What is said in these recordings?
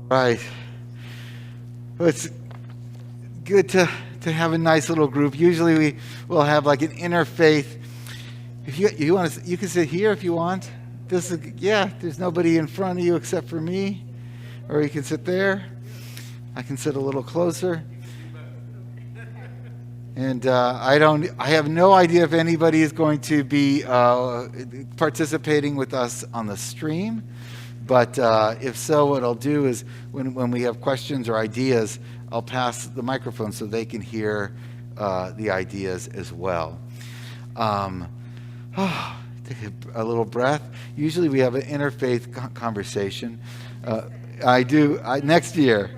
Right. Well, it's good to have a nice little group. Usually we will have like an interfaith. If you want to, you can sit here if you want. This is, yeah, there's nobody in front of you except for me. Or you can sit there. I can sit a little closer. And I have no idea if anybody is going to be participating with us on the stream. But if so, what I'll do is when we have questions or ideas, I'll pass the microphone so they can hear the ideas as well. Take a little breath. Usually we have an interfaith conversation. I do. Next year.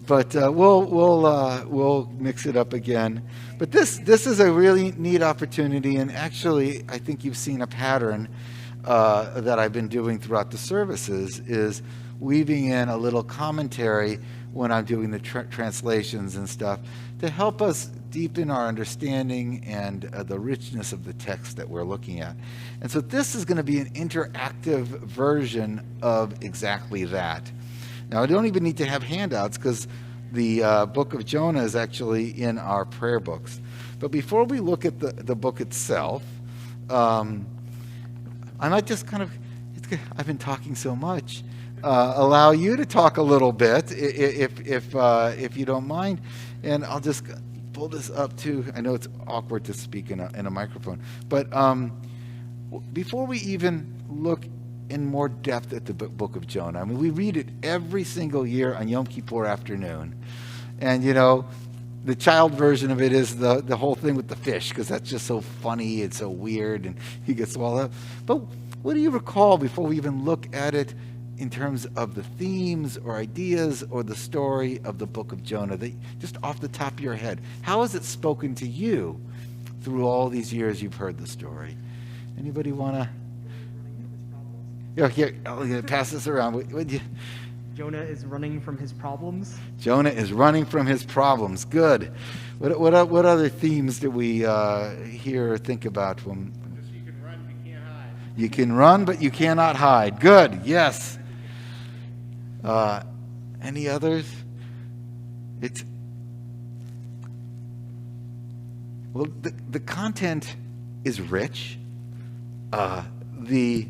But we'll mix it up again. But this is a really neat opportunity, and actually, I think you've seen a pattern that I've been doing throughout the services is weaving in a little commentary when I'm doing the translations and stuff to help us deepen our understanding and the richness of the text that we're looking at. And so this is going to be an interactive version of exactly that. Now, I don't even need to have handouts because the book of Jonah is actually in our prayer books. But before we look at the book itself, I might just kind of, I've been talking so much, allow you to talk a little bit, if you don't mind. And I'll just pull this up too. I know it's awkward to speak in a microphone. But before we even look in more depth at the book of Jonah. I mean, we read it every single year on Yom Kippur afternoon. And, you know, the child version of it is the whole thing with the fish, because that's just so funny and so weird, and he gets swallowed up. But what do you recall before we even look at it in terms of the themes or ideas or the story of the book of Jonah, that just off the top of your head, how has it spoken to you through all these years you've heard the story? Anybody want to? Yeah, here, I'll pass this around. Would you? Jonah is running from his problems. Jonah is running from his problems. Good. What other themes do we hear or think about when? You can run, but you can't hide. You can run, but you cannot hide. Good. Yes. Any others? Well, the content is rich. The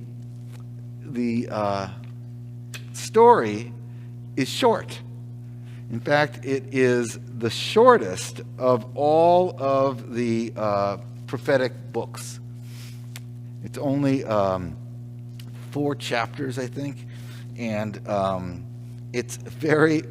story is short. In fact, it is the shortest of all of the prophetic books. It's only 4 chapters, I think, and it's very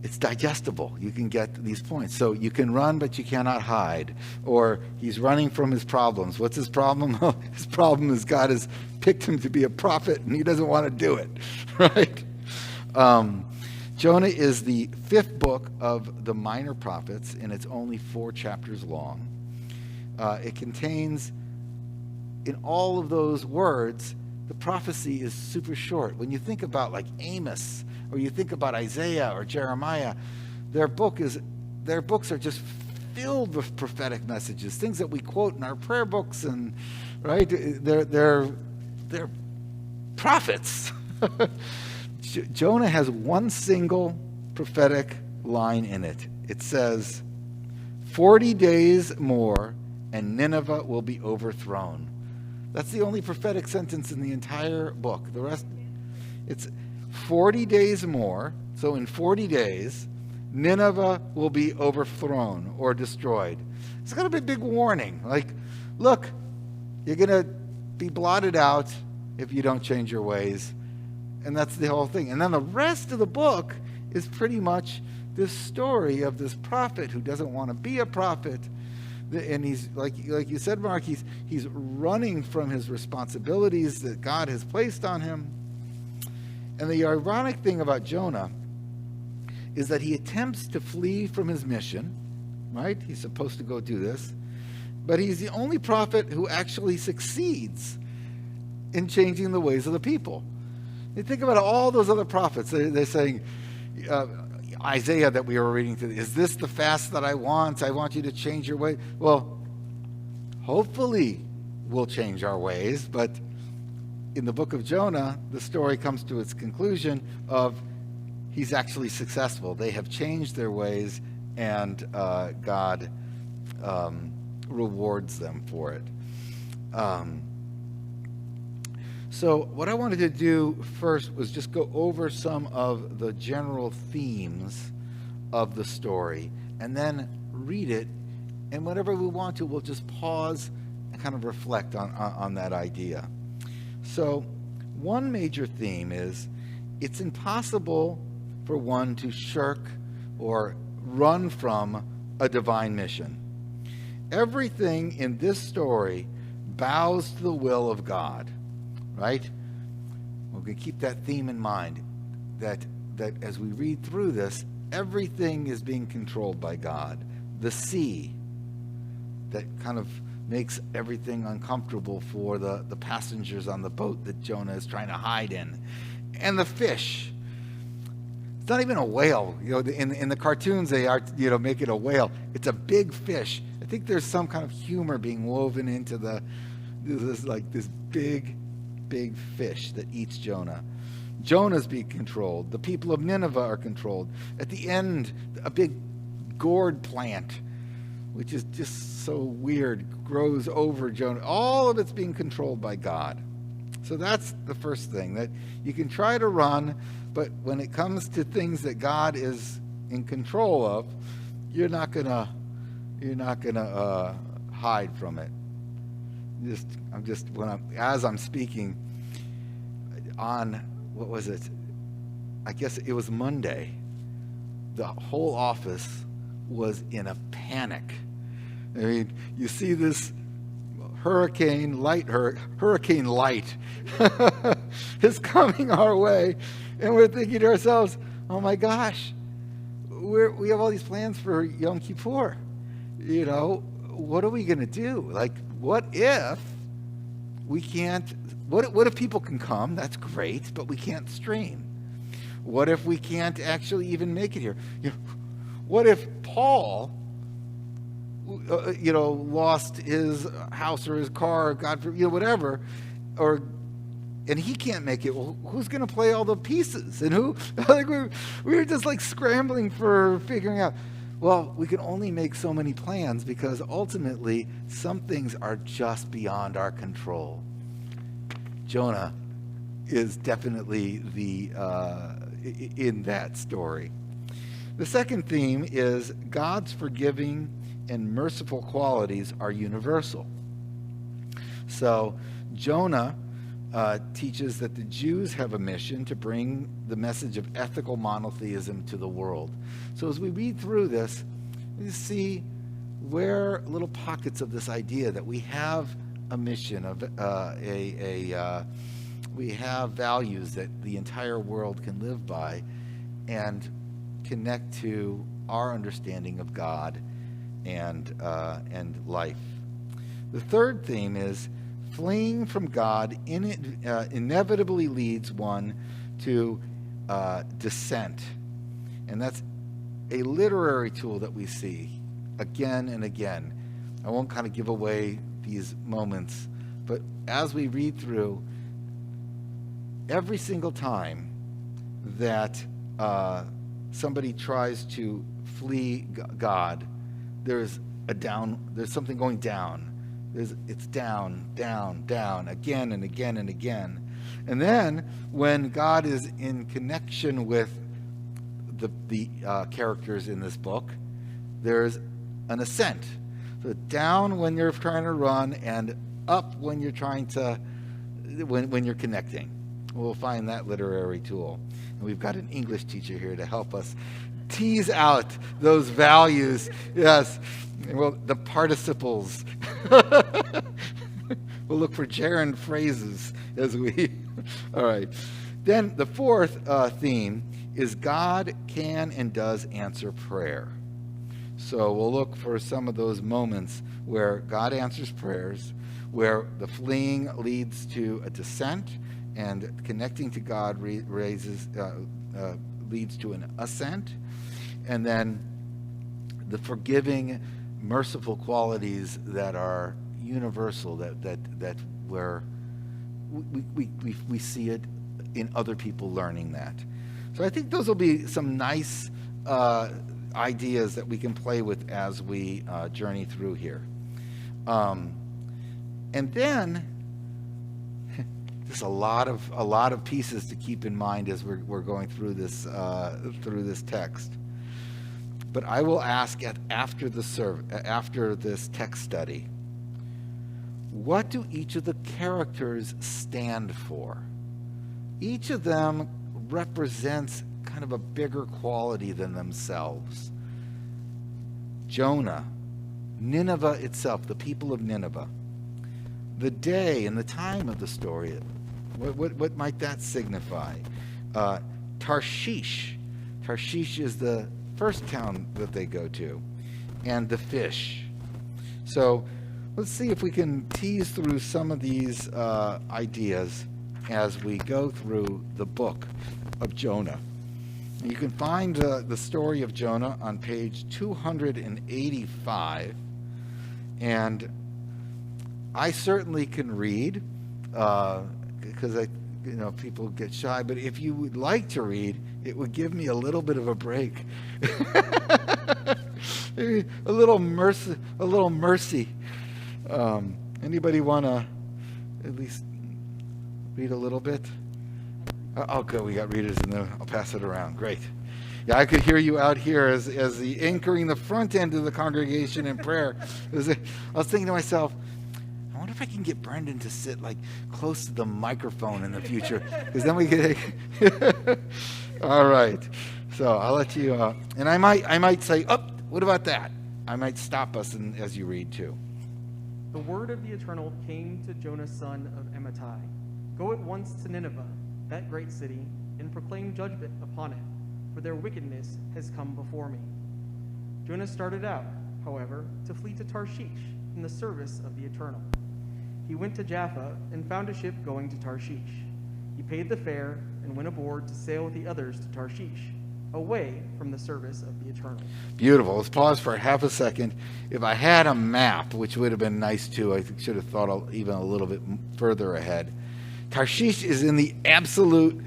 it's digestible. You can get these points. So you can run, but you cannot hide. Or he's running from his problems. What's his problem? His problem is God has picked him to be a prophet, and he doesn't want to do it, right? Jonah is the 5th book of the minor prophets, and it's only 4 chapters long. It contains, in all of those words, the prophecy is super short. When you think about like Amos, or you think about Isaiah or Jeremiah, their books are just filled with prophetic messages, things that we quote in our prayer books, and right, they're prophets. Jonah has one single prophetic line in it. It says, 40 days more and Nineveh will be overthrown. That's the only prophetic sentence in the entire book. The rest, it's 40 days more. So in 40 days, Nineveh will be overthrown or destroyed. It's got to be a big warning. Like, look, you're going to be blotted out if you don't change your ways. And that's the whole thing. And then the rest of the book is pretty much this story of this prophet who doesn't want to be a prophet. And he's, like you said, Mark, he's running from his responsibilities that God has placed on him. And the ironic thing about Jonah is that he attempts to flee from his mission, right? He's supposed to go do this. But he's the only prophet who actually succeeds in changing the ways of the people. You think about all those other prophets. They're saying, Isaiah that we were reading today, is this the fast that I want? I want you to change your way. Well, hopefully we'll change our ways, but in the book of Jonah, the story comes to its conclusion of he's actually successful. They have changed their ways, and God rewards them for it. So what I wanted to do first was just go over some of the general themes of the story, and then read it, and whenever we want to, we'll just pause and kind of reflect on that idea. So one major theme is it's impossible for one to shirk or run from a divine mission. Everything in this story bows to the will of God, right? We're going to keep that theme in mind, that as we read through this, everything is being controlled by God. The sea that kind of makes everything uncomfortable for the passengers on the boat that Jonah is trying to hide in. And the fish. It's not even a whale. In the cartoons they are, make it a whale. It's a big fish. I think there's some kind of humor being woven into this big fish that eats Jonah. Jonah's being controlled. The people of Nineveh are controlled. At the end, a big gourd plant, which is just so weird, grows over Jonah. All of it's being controlled by God. So that's the first thing, that you can try to run, but when it comes to things that God is in control of, you're not gonna hide from it. As I'm speaking on, what was it? I guess it was Monday. The whole office was in a panic. I mean, you see this hurricane light is coming our way, and we're thinking to ourselves, oh my gosh, we have all these plans for Yom Kippur. What are we going to do? Like, what if we can't, what if people can come? That's great, but we can't stream. What if we can't actually even make it here? What if Paul, lost his house or his car, God forbid, whatever, and he can't make it? Well, who's going to play all the pieces? And who? Like we were just like scrambling for figuring out. Well, we can only make so many plans because ultimately some things are just beyond our control. Jonah is definitely in that story. The second theme is God's forgiving and merciful qualities are universal. So Jonah teaches that the Jews have a mission to bring the message of ethical monotheism to the world. So as we read through this, we see where little pockets of this idea that we have a mission, we have values that the entire world can live by and connect to our understanding of God and life. The third theme is fleeing from God inevitably leads one to dissent. And that's a literary tool that we see again and again. I won't kind of give away these moments, but as we read through, every single time that somebody tries to flee God, there's something going down. It's down, down, down, again and again and again. And then when God is in connection with the characters in this book, there's an ascent. So down when you're trying to run, and up when you're trying to, when you're connecting. We'll find that literary tool. And we've got an English teacher here to help us tease out those values. Yes. Well, the participles. We'll look for gerund phrases as we. All right. Then the fourth theme is God can and does answer prayer. So we'll look for some of those moments where God answers prayers, where the fleeing leads to a descent, and connecting to God leads to an ascent, and then the forgiving, merciful qualities that are universal, that where we see it in other people learning that. So I think those will be some nice ideas that we can play with as we journey through here. And then there's a lot of pieces to keep in mind as we're going through this text. But I will ask after this text study, what do each of the characters stand for? Each of them represents kind of a bigger quality than themselves. Jonah, Nineveh itself, the people of Nineveh, the day and the time of the story, what might that signify? Tarshish is the first town that they go to, and the fish. So let's see if we can tease through some of these ideas as we go through the book of Jonah. You can find the story of Jonah on page 285, and I certainly can read because people get shy. But if you would like to read, it would give me a little bit of a break, maybe a little mercy. Anybody want to at least read a little bit? Oh, good. We got readers, and then I'll pass it around. Great. Yeah, I could hear you out here as the anchoring the front end of the congregation in prayer. I was thinking to myself, I wonder if I can get Brendan to sit like close to the microphone in the future, because then we could. All right. So I'll let you. And I might say, oh, what about that? I might stop us as you read too. The word of the Eternal came to Jonah, son of Amittai. Go at once to Nineveh, that great city, and proclaim judgment upon it, for their wickedness has come before me. Jonah started out, however, to flee to Tarshish in the service of the Eternal. He went to Jaffa and found a ship going to Tarshish. He paid the fare and went aboard to sail with the others to Tarshish, away from the service of the Eternal. Beautiful. Let's pause for half a second. If I had a map, which would have been nice too, I should have thought even a little bit further ahead. Tarshish is in the absolute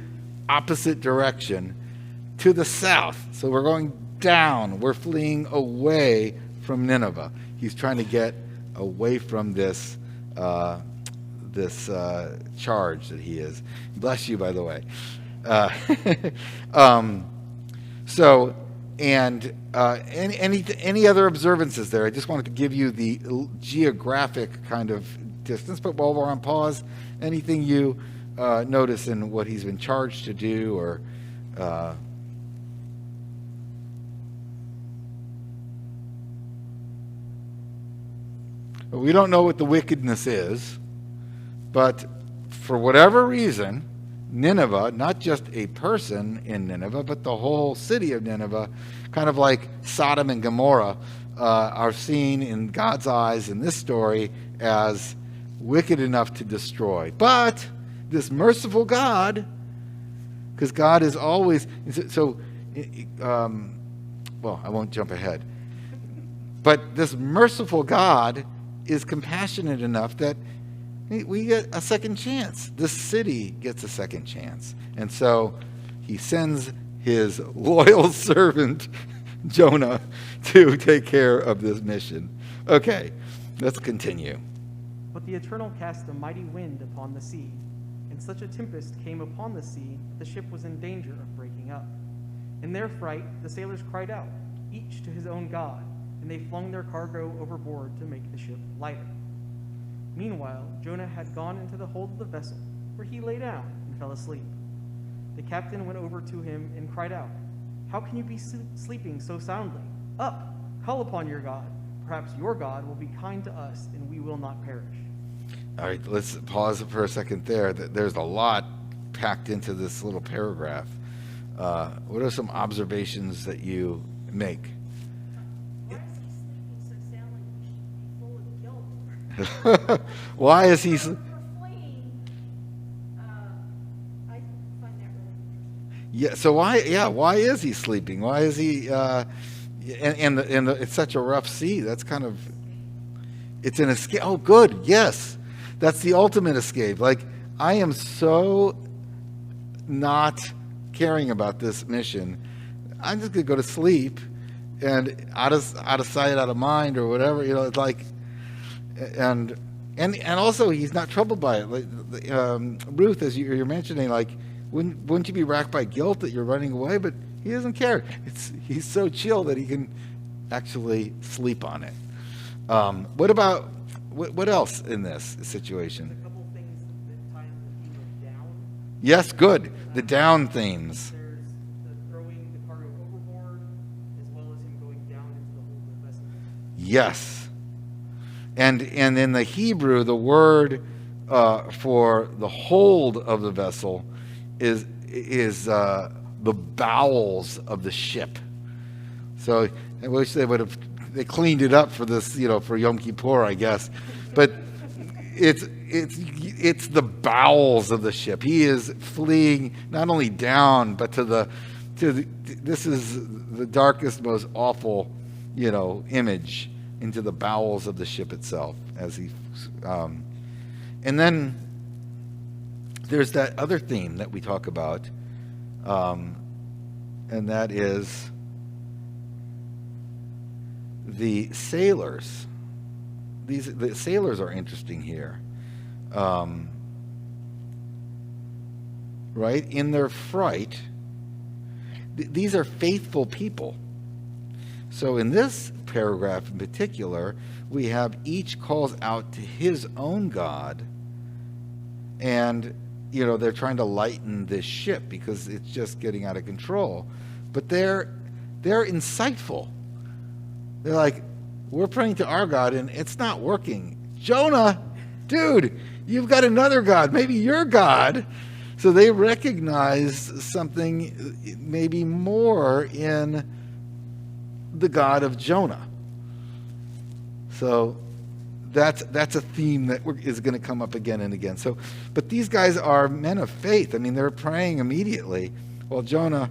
opposite direction to the south. So we're going down. We're fleeing away from Nineveh. He's trying to get away from this charge that he is. Bless you, by the way. Any other observances there? I just wanted to give you the geographic kind of distance, but while we're on pause, anything you notice in what he's been charged to do, or we don't know what the wickedness is, but for whatever reason, Nineveh, not just a person in Nineveh, but the whole city of Nineveh, kind of like Sodom and Gomorrah, are seen in God's eyes in this story as wicked enough to destroy. But this merciful God, because God is always, well, I won't jump ahead, but this merciful God is compassionate enough that we get a second chance. This city gets a second chance. And so he sends his loyal servant, Jonah, to take care of this mission. Okay, let's continue. But the Eternal cast a mighty wind upon the sea, and such a tempest came upon the sea that the ship was in danger of breaking up. In their fright, the sailors cried out, each to his own god, and they flung their cargo overboard to make the ship lighter. Meanwhile, Jonah had gone into the hold of the vessel, where he lay down and fell asleep. The captain went over to him and cried out, "How can you be sleeping so soundly? Up, call upon your God. Perhaps your God will be kind to us, and we will not perish." All right, let's pause for a second there. There's a lot packed into this little paragraph. What are some observations that you make? Why is he? I find that really interesting. Yeah. So why? Yeah. Why is he sleeping? Why is he? And it's such a rough sea. That's kind of. It's an escape. Oh, good. Yes. That's the ultimate escape. Like, I am so not caring about this mission. I'm just going to go to sleep and out of sight, out of mind, or whatever. It's like, and also he's not troubled by it. Like, Ruth, as you're mentioning, like, wouldn't you be racked by guilt that you're running away? But he doesn't care. He's so chill that he can actually sleep on it. What else in this situation? A couple things that tie into the theme of down. Yes, good. The down themes. There's the throwing the cargo overboard, as well as him going down into the hold of the vessel. Yes. And in the Hebrew, the word for the hold of the vessel is the bowels of the ship. So I wish they cleaned it up for this, for Yom Kippur, I guess. But it's the bowels of the ship. He is fleeing not only down, but this is the darkest, most awful, image into the bowels of the ship itself as he, and then there's that other theme that we talk about, and that is the sailors. The sailors are interesting here, right? In their fright, these are faithful people. So in this paragraph in particular, we have each calls out to his own God, and they're trying to lighten this ship because it's just getting out of control. But they're insightful. They're like, we're praying to our God and it's not working. Jonah, dude, you've got another God, maybe your God. So they recognize something maybe more in the God of Jonah. So that's a theme that is going to come up again and again. So, but these guys are men of faith. I mean, they're praying immediately, while Jonah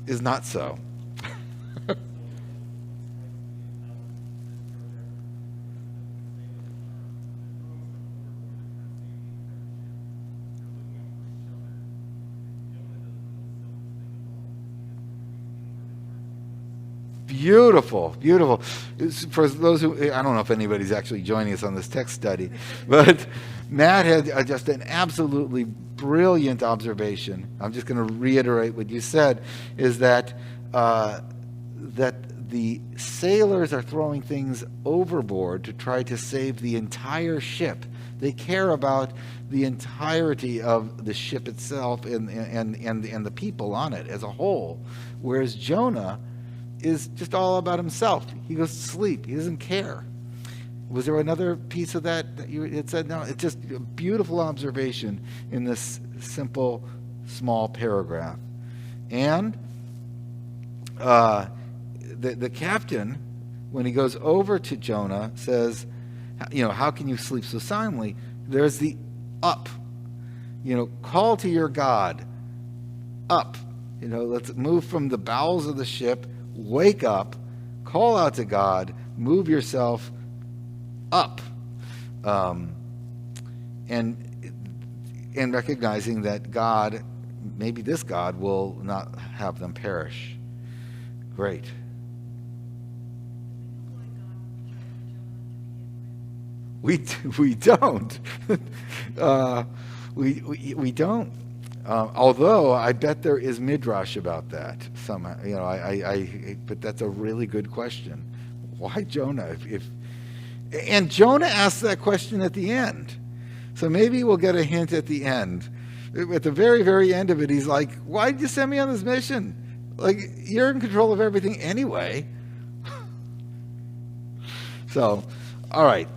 is not so. Beautiful, beautiful. For those who, I don't know if anybody's actually joining us on this text study, but Matt had just an absolutely brilliant observation. I'm just going to reiterate what you said, is that that the sailors are throwing things overboard to try to save the entire ship. They care about the entirety of the ship itself and the people on it as a whole, whereas Jonah is just all about himself. He goes to sleep. He doesn't care. Was there another piece of that you had said? No, it's just a beautiful observation in this simple, small paragraph. And the captain, when he goes over to Jonah, says, how can you sleep so soundly? There's the up. Call to your God. Up. Let's move from the bowels of the ship. Wake up, call out to God, move yourself up, and recognizing that God, maybe this God, will not have them perish. Great. We don't. We don't. Although I bet there is midrash about that somehow, but that's a really good question. Why Jonah? And Jonah asked that question at the end, so maybe we'll get a hint at the end. At the very, very end of it, he's like, "Why did you send me on this mission? Like, you're in control of everything anyway." So, all right.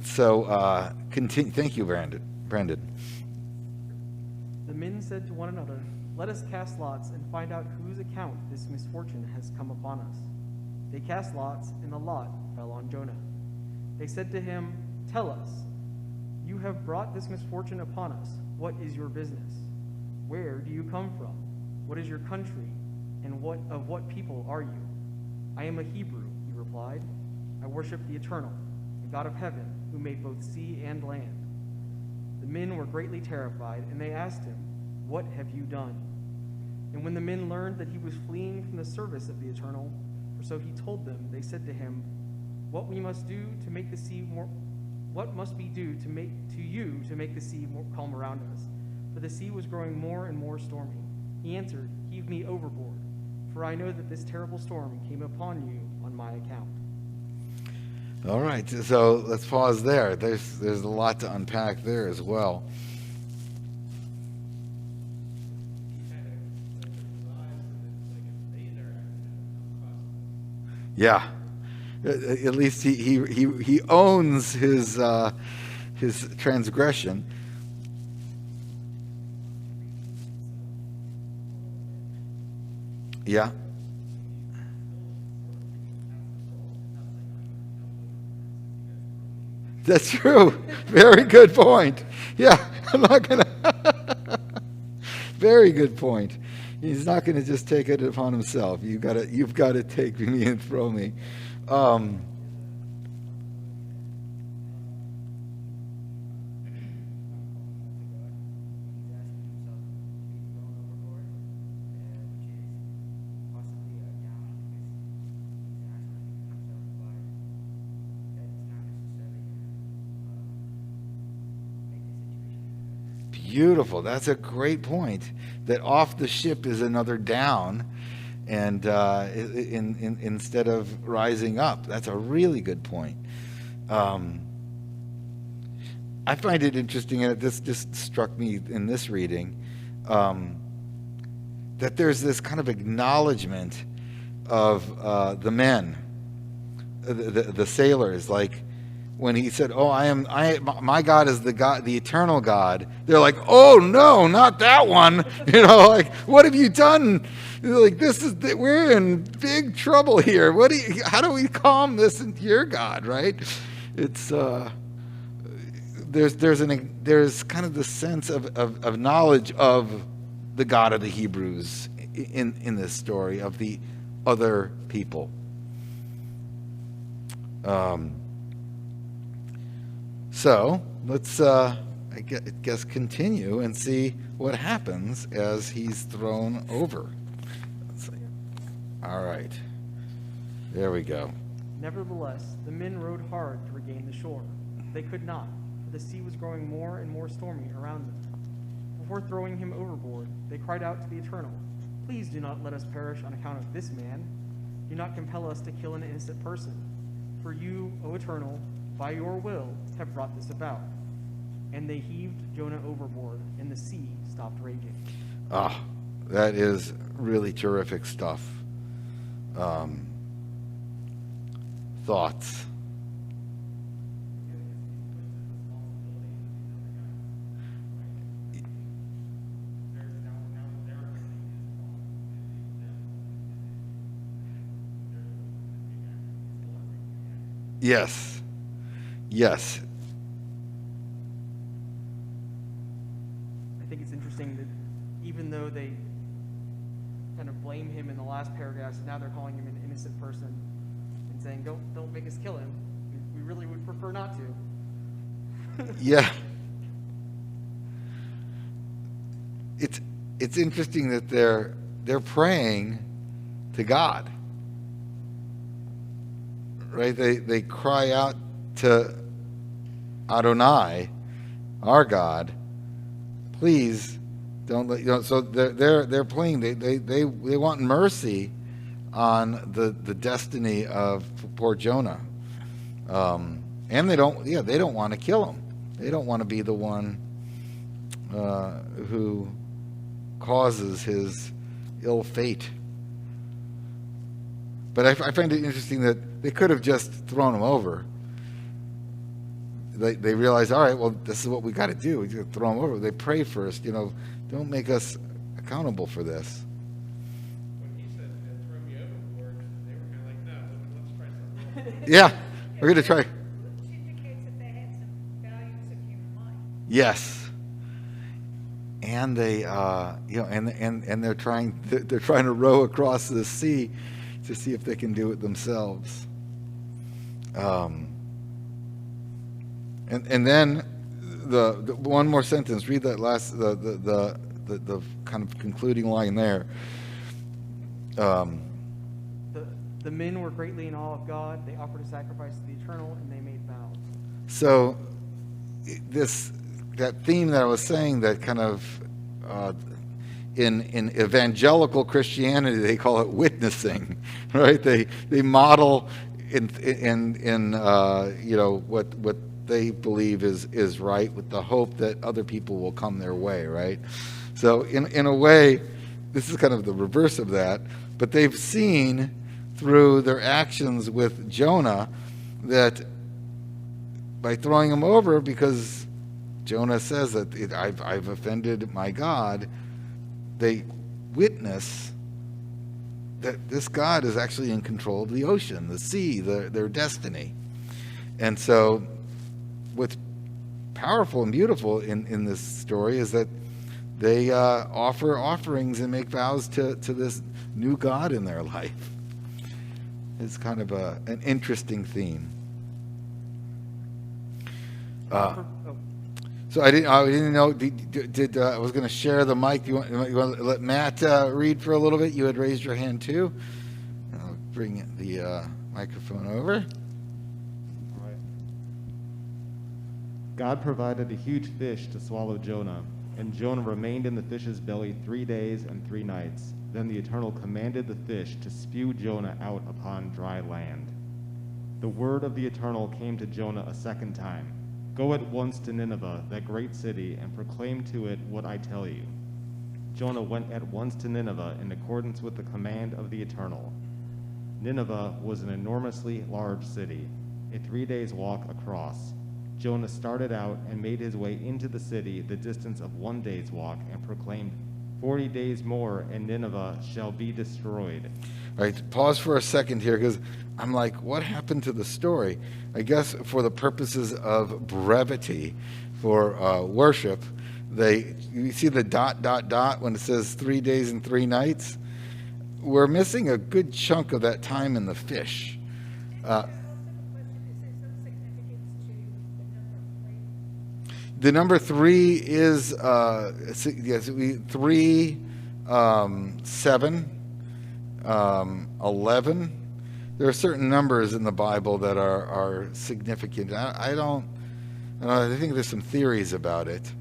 So, continue. Thank you, Brandon. The men said to one another, "Let us cast lots and find out whose account this misfortune has come upon us." They cast lots, and the lot fell on Jonah. They said to him, "Tell us, you have brought this misfortune upon us. What is your business? Where do you come from? What is your country? And of what people are you?" "I am a Hebrew," he replied. "I worship the Eternal, the God of heaven, who made both sea and land." The men were greatly terrified, and they asked him, "What have you done?" And when the men learned that he was fleeing from the service of the Eternal, for so he told them, they said to him, "What must we do to make the sea more calm around us?" For the sea was growing more and more stormy. He answered, "Heave me overboard, for I know that this terrible storm came upon you on my account." All right, so let's pause there. There's a lot to unpack there as well. Yeah, at least he owns his transgression. Yeah. That's true. Very good point. Yeah, I'm not gonna. Very good point. He's not going to just take it upon himself. You've got to take me and throw me. Beautiful. That's a great point. That off the ship is another down, and instead of rising up. That's a really good point. I find it interesting, and this just struck me in this reading, that there's this kind of acknowledgement of the men, the sailors, like. When he said, "Oh, my God is the God, the eternal God," they're like, "Oh no, not that one!" Like, what have you done? They're like, we're in big trouble here. How do we calm this into your God, right? It's there's kind of the sense of knowledge of the God of the Hebrews in this story of the other people. So let's, I guess, continue and see what happens as he's thrown over. Let's see. All right. There we go. Nevertheless, the men rowed hard to regain the shore. They could not, for the sea was growing more and more stormy around them. Before throwing him overboard, they cried out to the Eternal, "Please do not let us perish on account of this man. Do not compel us to kill an innocent person. For you, O Eternal, by your will, have brought this about." And they heaved Jonah overboard, and the sea stopped raging. Ah, that is really terrific stuff. Thoughts? Yes. Yes. I think it's interesting that even though they kind of blame him in the last paragraphs, now they're calling him an innocent person and saying, don't make us kill him. We really would prefer not to. Yeah. It's interesting that they're praying to God. Right? They cry out to Adonai, our God, please don't let so they're praying. They want mercy on the destiny of poor Jonah, and they don't want to kill him. They don't want to be the one who causes his ill fate. But I find it interesting that they could have just thrown him over. They realize, all right, well, this is what we got to do. We got to throw him over. They pray first, don't make us accountable for this. When he said, throw me overboard, they were kind of like, no, let's try something. Yeah, we're going to try. Which indicates that they had some values of human life. Yes. And they, and they're trying to row across the sea to see if they can do it themselves. And then the one more sentence. Read that last the kind of concluding line there. The men were greatly in awe of God. They offered a sacrifice to the Eternal, and they made vows. So that theme that I was saying, that kind of in evangelical Christianity they call it witnessing, right? They model in what they believe is right, with the hope that other people will come their way, right? So in a way, this is kind of the reverse of that, but they've seen through their actions with Jonah that by throwing him over, because Jonah says that I've offended my God, they witness that this God is actually in control of the ocean, the sea, their destiny. And so what's powerful and beautiful in this story is that they offer offerings and make vows to this new God in their life. It's kind of an interesting theme. So I didn't know. Did I was going to share the mic? You want to let Matt read for a little bit? You had raised your hand too. I'll bring the microphone over. All right. God provided a huge fish to swallow Jonah, and Jonah remained in the fish's belly 3 days and 3 nights. Then the Eternal commanded the fish to spew Jonah out upon dry land. The word of the Eternal came to Jonah a second time. Go at once to Nineveh, that great city, and proclaim to it what I tell you. Jonah went at once to Nineveh in accordance with the command of the Eternal. Nineveh was an enormously large city, a 3 days' walk across. Jonah started out and made his way into the city the distance of 1 day's walk, and proclaimed, 40 days more, and Nineveh shall be destroyed. All right, pause for a second here, because I'm like, what happened to the story? I guess for the purposes of brevity, for worship, you see the ... when it says 3 days and 3 nights? We're missing a good chunk of that time in the fish. The number 3 is 3, 7, 11. There are certain numbers in the Bible that are significant. I think there's some theories about it,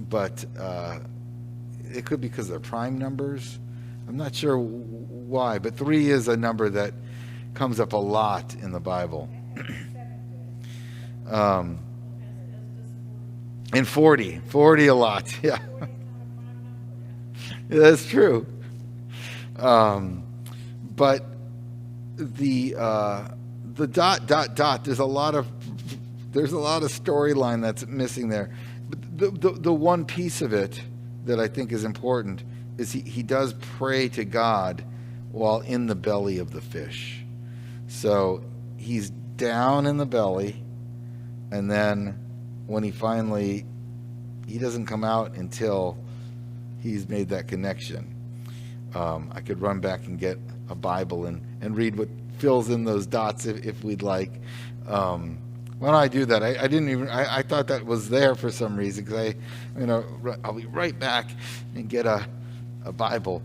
but it could be because they're prime numbers. I'm not sure why, but 3 is a number that comes up a lot in the Bible. And 40 a lot, yeah. Yeah, that's true. But the ... there's a lot of storyline that's missing there. But the one piece of it that I think is important is he does pray to God while in the belly of the fish. So he's down in the belly, and then when he doesn't come out until he's made that connection. I could run back and get a Bible and read what fills in those dots if we'd like. Why don't I do that? I thought that was there for some reason, because I'll be right back and get a Bible.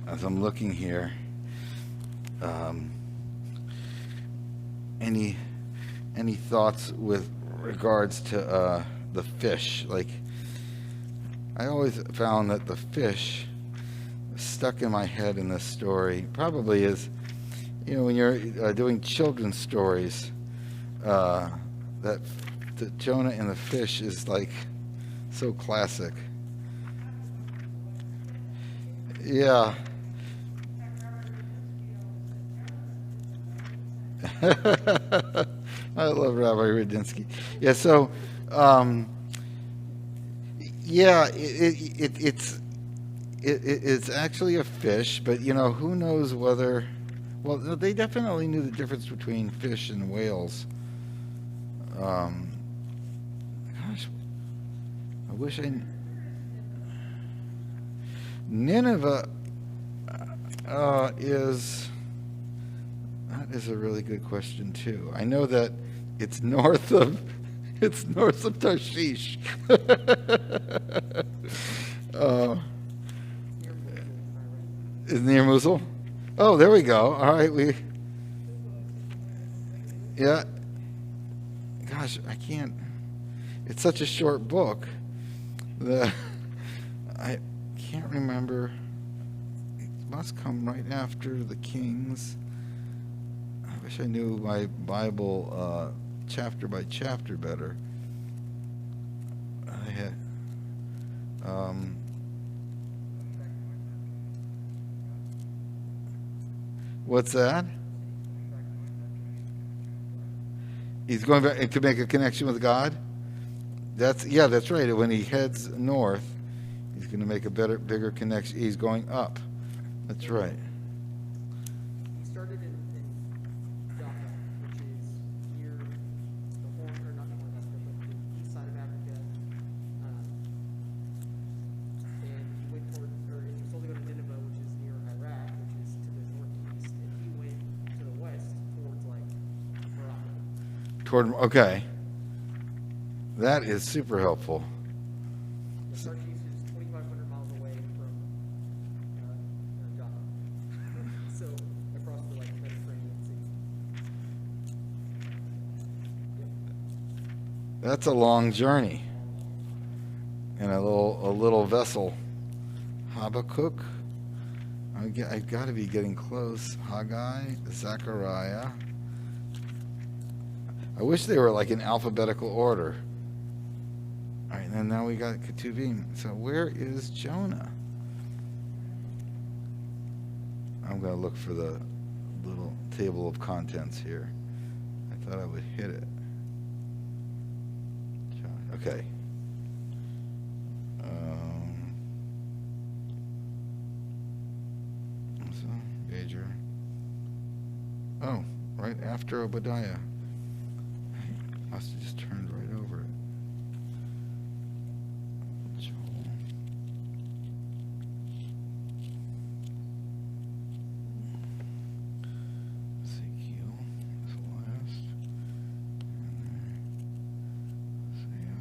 as I'm looking here, any thoughts with regards to the fish? Like, I always found that the fish stuck in my head in this story probably is, when you're doing children's stories, that the Jonah and the fish is like so classic. Yeah. I love Rabbi Rudinsky. Yeah, so yeah, it's actually a fish, but who knows whether, well, they definitely knew the difference between fish and whales. Gosh, I wish Nineveh that is a really good question too. I know that it's north of Tarshish. Is near Mosul? Oh, there we go. All right, yeah. Gosh, I can't. It's such a short book that I can't remember. It must come right after the Kings. I wish I knew my Bible chapter by chapter better. I had. What's that? He's going back to make a connection with God. That's right. When he heads north, he's going to make a bigger connection. He's going up. That's right. He started in Jaffa, which is near the Horn, or not the Horn of Africa, but the east side of Africa. And he went toward, or he was told to go to Nineveh, which is near Iraq, which is to the northeast, and he went to the west towards like Morocco. Okay. That is super helpful. The Tarshish is 2,500 miles away from Jaffa. So across the Mediterranean Sea. Yep. That's a long journey. And a little vessel. Habakkuk. I got to be getting close. Haggai, Zechariah. I wish they were like in alphabetical order. All right, and now we got Ketuvim. So where is Jonah? I'm going to look for the little table of contents here. I thought I would hit it. Okay. So, Major. Oh, right after Obadiah. Must have just turned right over it. Joel. Ezekiel is last. Hosea.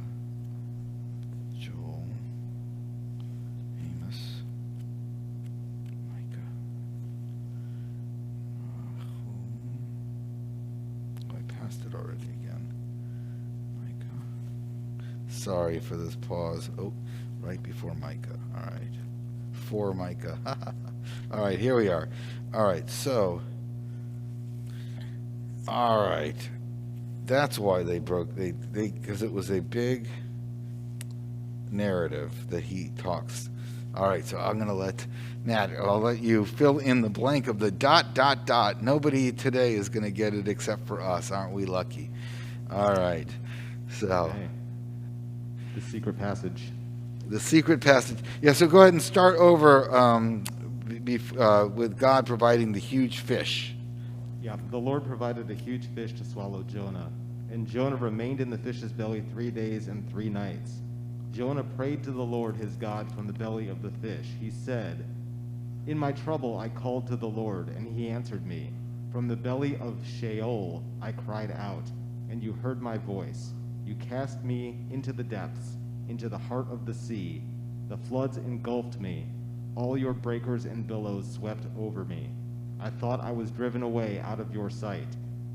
Joel. Amos. Micah. I passed it already again. Sorry for this pause. Oh, right before Micah. All right. For Micah. All right, here we are. All right, so. All right. That's why they broke. Because it was a big narrative that he talks. All right, so I'm going to let Nat, I'll let you fill in the blank of the ... Nobody today is going to get it except for us. Aren't we lucky? All right. So. Okay. The secret passage. The secret passage. Yeah, so go ahead and start over with God providing the huge fish. Yeah, the Lord provided a huge fish to swallow Jonah, and Jonah remained in the fish's belly 3 days and 3 nights. Jonah prayed to the Lord his God from the belly of the fish. He said, "In my trouble I called to the Lord, and he answered me. From the belly of Sheol I cried out, and you heard my voice. You cast me into the depths, into the heart of the sea. The floods engulfed me. All your breakers and billows swept over me. I thought I was driven away out of your sight.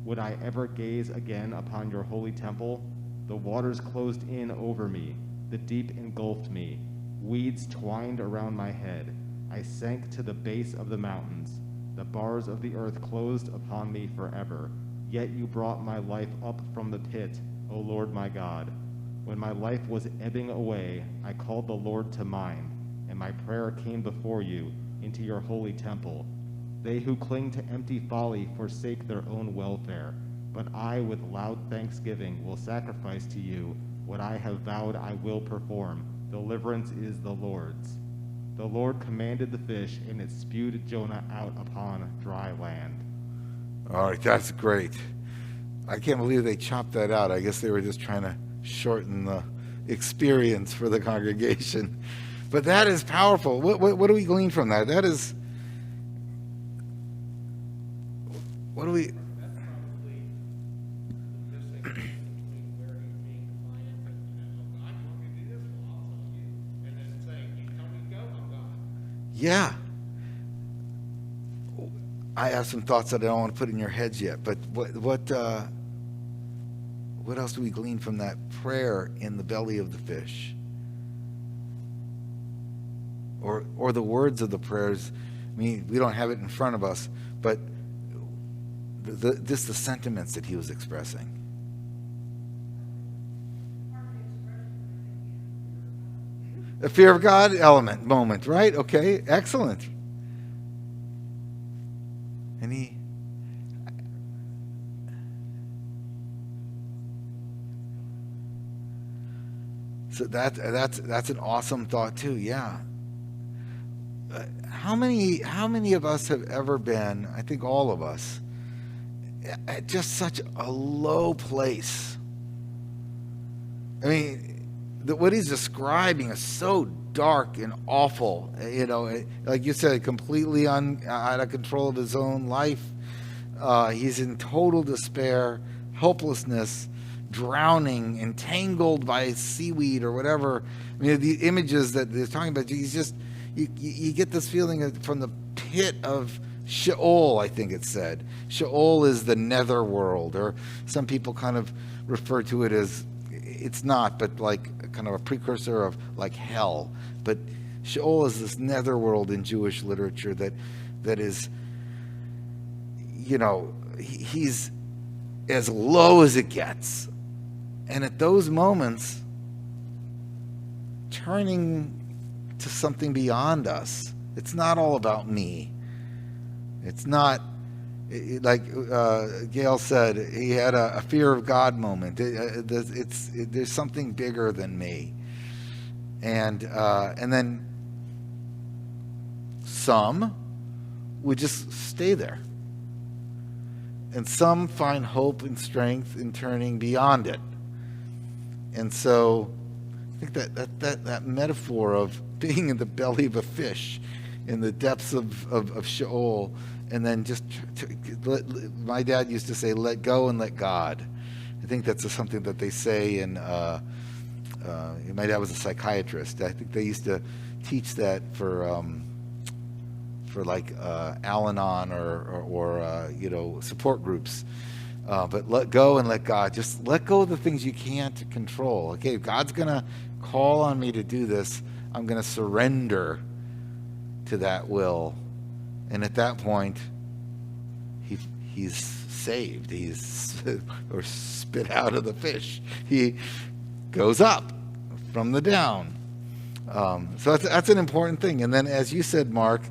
Would I ever gaze again upon your holy temple? The waters closed in over me. The deep engulfed me. Weeds twined around my head. I sank to the base of the mountains. The bars of the earth closed upon me forever. Yet you brought my life up from the pit, O Lord my God. When my life was ebbing away, I called the Lord to mind, and my prayer came before you into your holy temple. They who cling to empty folly forsake their own welfare, but I with loud thanksgiving will sacrifice to you what I have vowed I will perform. Deliverance is the Lord's. The Lord commanded the fish, and it spewed Jonah out upon dry land. All right, that's great. I can't believe they chopped that out. I guess they were just trying to shorten the experience for the congregation. But that is powerful. What do we glean from that? That is, what do we? That's probably the missing between where he's being defiant and, oh God, you want me to do this? Well, I'll tell you. And then saying, you tell me to go, I'm gone. Yeah. I have some thoughts that I don't want to put in your heads yet, but what else do we glean from that prayer in the belly of the fish? Or the words of the prayers? I mean, we don't have it in front of us, but just the sentiments that he was expressing. A fear of God moment, right? Okay, excellent. And he, so that's an awesome thought too. Yeah. How many of us have ever been? I think all of us, at just such a low place. I mean, what he's describing is so dark and awful, like you said, completely out of control of his own life. He's in total despair, helplessness, drowning, entangled by seaweed or whatever. I mean, the images that they're talking about, he's just, you get this feeling from the pit of Sheol, I think it said. Sheol is the nether world, or some people kind of refer to it as, it's not, but like kind of a precursor of like hell. But Sheol is this netherworld in Jewish literature that is, he's as low as it gets. And at those moments, turning to something beyond us. It's not all about me. It's not, like Gail said, he had a fear of God moment. There's something bigger than me. And then some would just stay there. And some find hope and strength in turning beyond it. And so I think that metaphor of being in the belly of a fish, in the depths of Sheol, and then just, my dad used to say, let go and let God. I think that's something that they say in, my dad was a psychiatrist. I think they used to teach that for like Al-Anon or support groups. But let go and let God. Just let go of the things you can't control. Okay, if God's going to call on me to do this, I'm going to surrender to that will. And at that point, he's saved. He's or spit out of the fish. He goes up from the down. So that's an important thing. And then, as you said, Mark,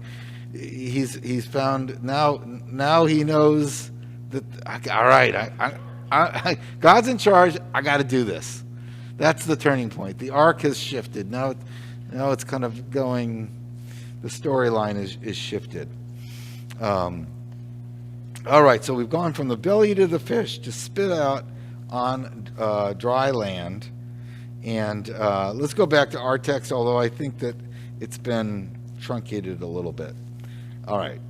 he's found now he knows that, all right, I God's in charge. I got to do this. That's the turning point. The arc has shifted. Now it's kind of going. The storyline is shifted. All right, so we've gone from the belly to the fish to spit out on dry land. And let's go back to our text, although I think that it's been truncated a little bit. All right,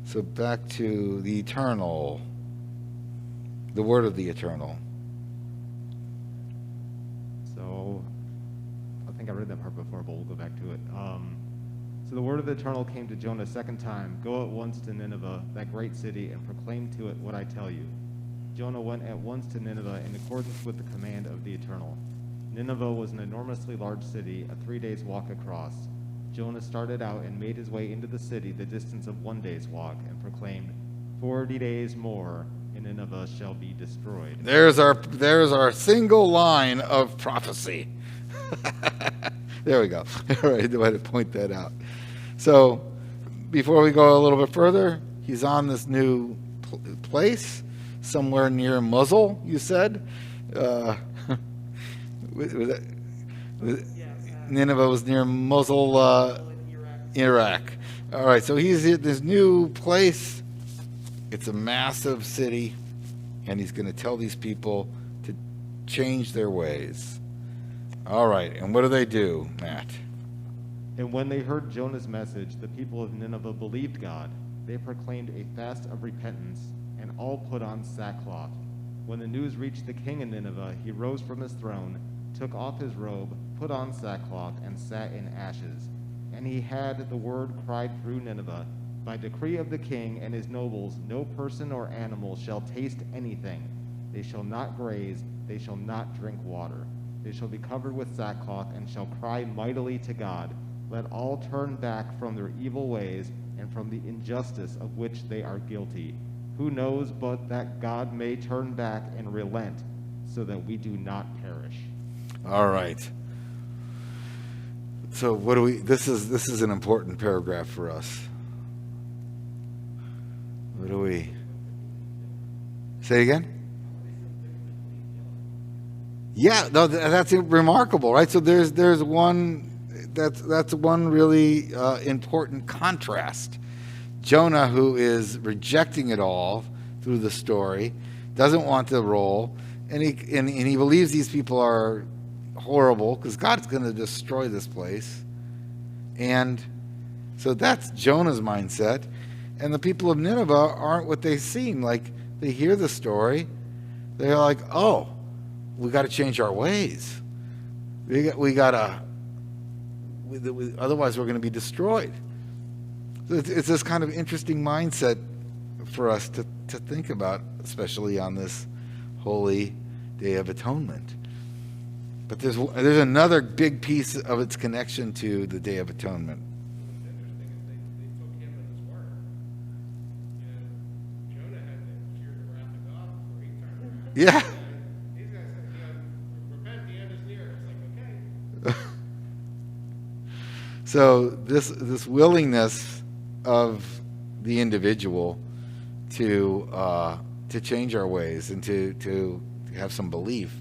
so back to the eternal, the word of the eternal. So I think I read that part before, but we'll go back to it. So the word of the Eternal came to Jonah a second time. Go at once to Nineveh, that great city, and proclaim to it what I tell you. Jonah went at once to Nineveh in accordance with the command of the Eternal. Nineveh was an enormously large city, a 3 days' walk across. Jonah started out and made his way into the city the distance of 1 day's walk, and proclaimed, 40 days more, and Nineveh shall be destroyed. There's our single line of prophecy. There we go. All right, the way to point that out. So, before we go a little bit further, he's on this new place, somewhere near Mosul, you said. Nineveh was near Mosul, Iraq. All right, so he's at this new place. It's a massive city, and he's going to tell these people to change their ways. All right, and what do they do, Matt? And when they heard Jonah's message, the people of Nineveh believed God. They proclaimed a fast of repentance, and all put on sackcloth. When the news reached the king of Nineveh, he rose from his throne, took off his robe, put on sackcloth, and sat in ashes. And he had the word cried through Nineveh, by decree of the king and his nobles, no person or animal shall taste anything. They shall not graze, they shall not drink water. They shall be covered with sackcloth, and shall cry mightily to God. Let all turn back from their evil ways, and from the injustice of which they are guilty. Who knows but that God may turn back and relent, so that we do not perish. All right. So what do we? This is an important paragraph for us. What do we? Say again? Yeah, no, that's remarkable, right? So there's one that's one really important contrast. Jonah, who is rejecting it all through the story, doesn't want the role, and he believes these people are horrible because God's going to destroy this place, and so that's Jonah's mindset. And the people of Nineveh aren't what they seem like. They hear the story, they're like, oh, we got to change our ways. We gotta. Otherwise, we're going to be destroyed. So it's this kind of interesting mindset for us to think about, especially on this holy Day of Atonement. But there's another big piece of its connection to the Day of Atonement. What's interesting is they took him at his word. And Jonah had to fear the wrath of God before he turned around. Yeah. These guys said, repent, the end is near. It's like, okay. So this willingness of the individual to change our ways and to have some belief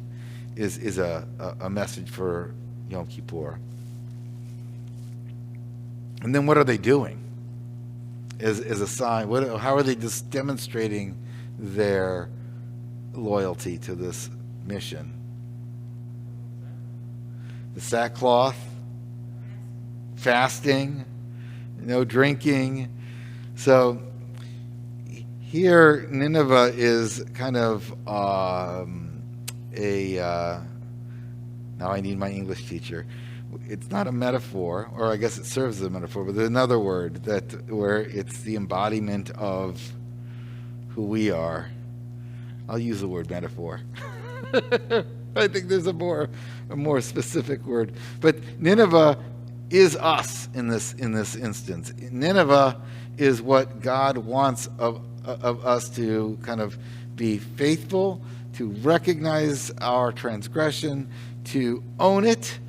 is a message for Yom Kippur. And then what are they doing as a sign? How are they just demonstrating their loyalty to this mission? The sackcloth, fasting, no drinking. So here Nineveh is kind of now I need my English teacher. It's not a metaphor, or I guess it serves as a metaphor, but there's another word where it's the embodiment of who we are. I'll use the word metaphor. I think there's a more specific word. But Nineveh is us in this instance. Nineveh is what God wants of us to kind of be faithful, to recognize our transgression, to own it,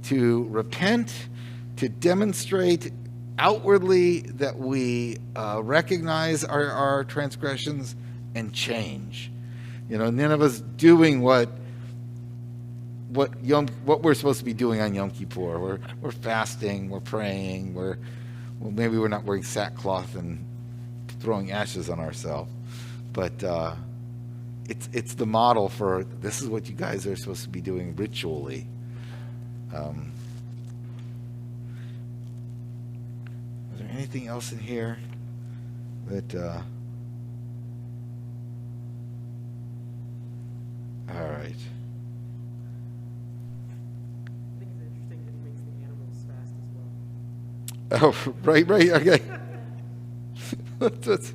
to repent, to demonstrate outwardly that we recognize our transgressions and change. You know, Nineveh's doing what we're supposed to be doing on Yom Kippur. We're fasting, we're praying, maybe we're not wearing sackcloth and throwing ashes on ourselves, but it's the model for this is what you guys are supposed to be doing ritually. Is there anything else in here that? All right. I think it's interesting that he makes the animals fast as well. Oh, right, okay. That's-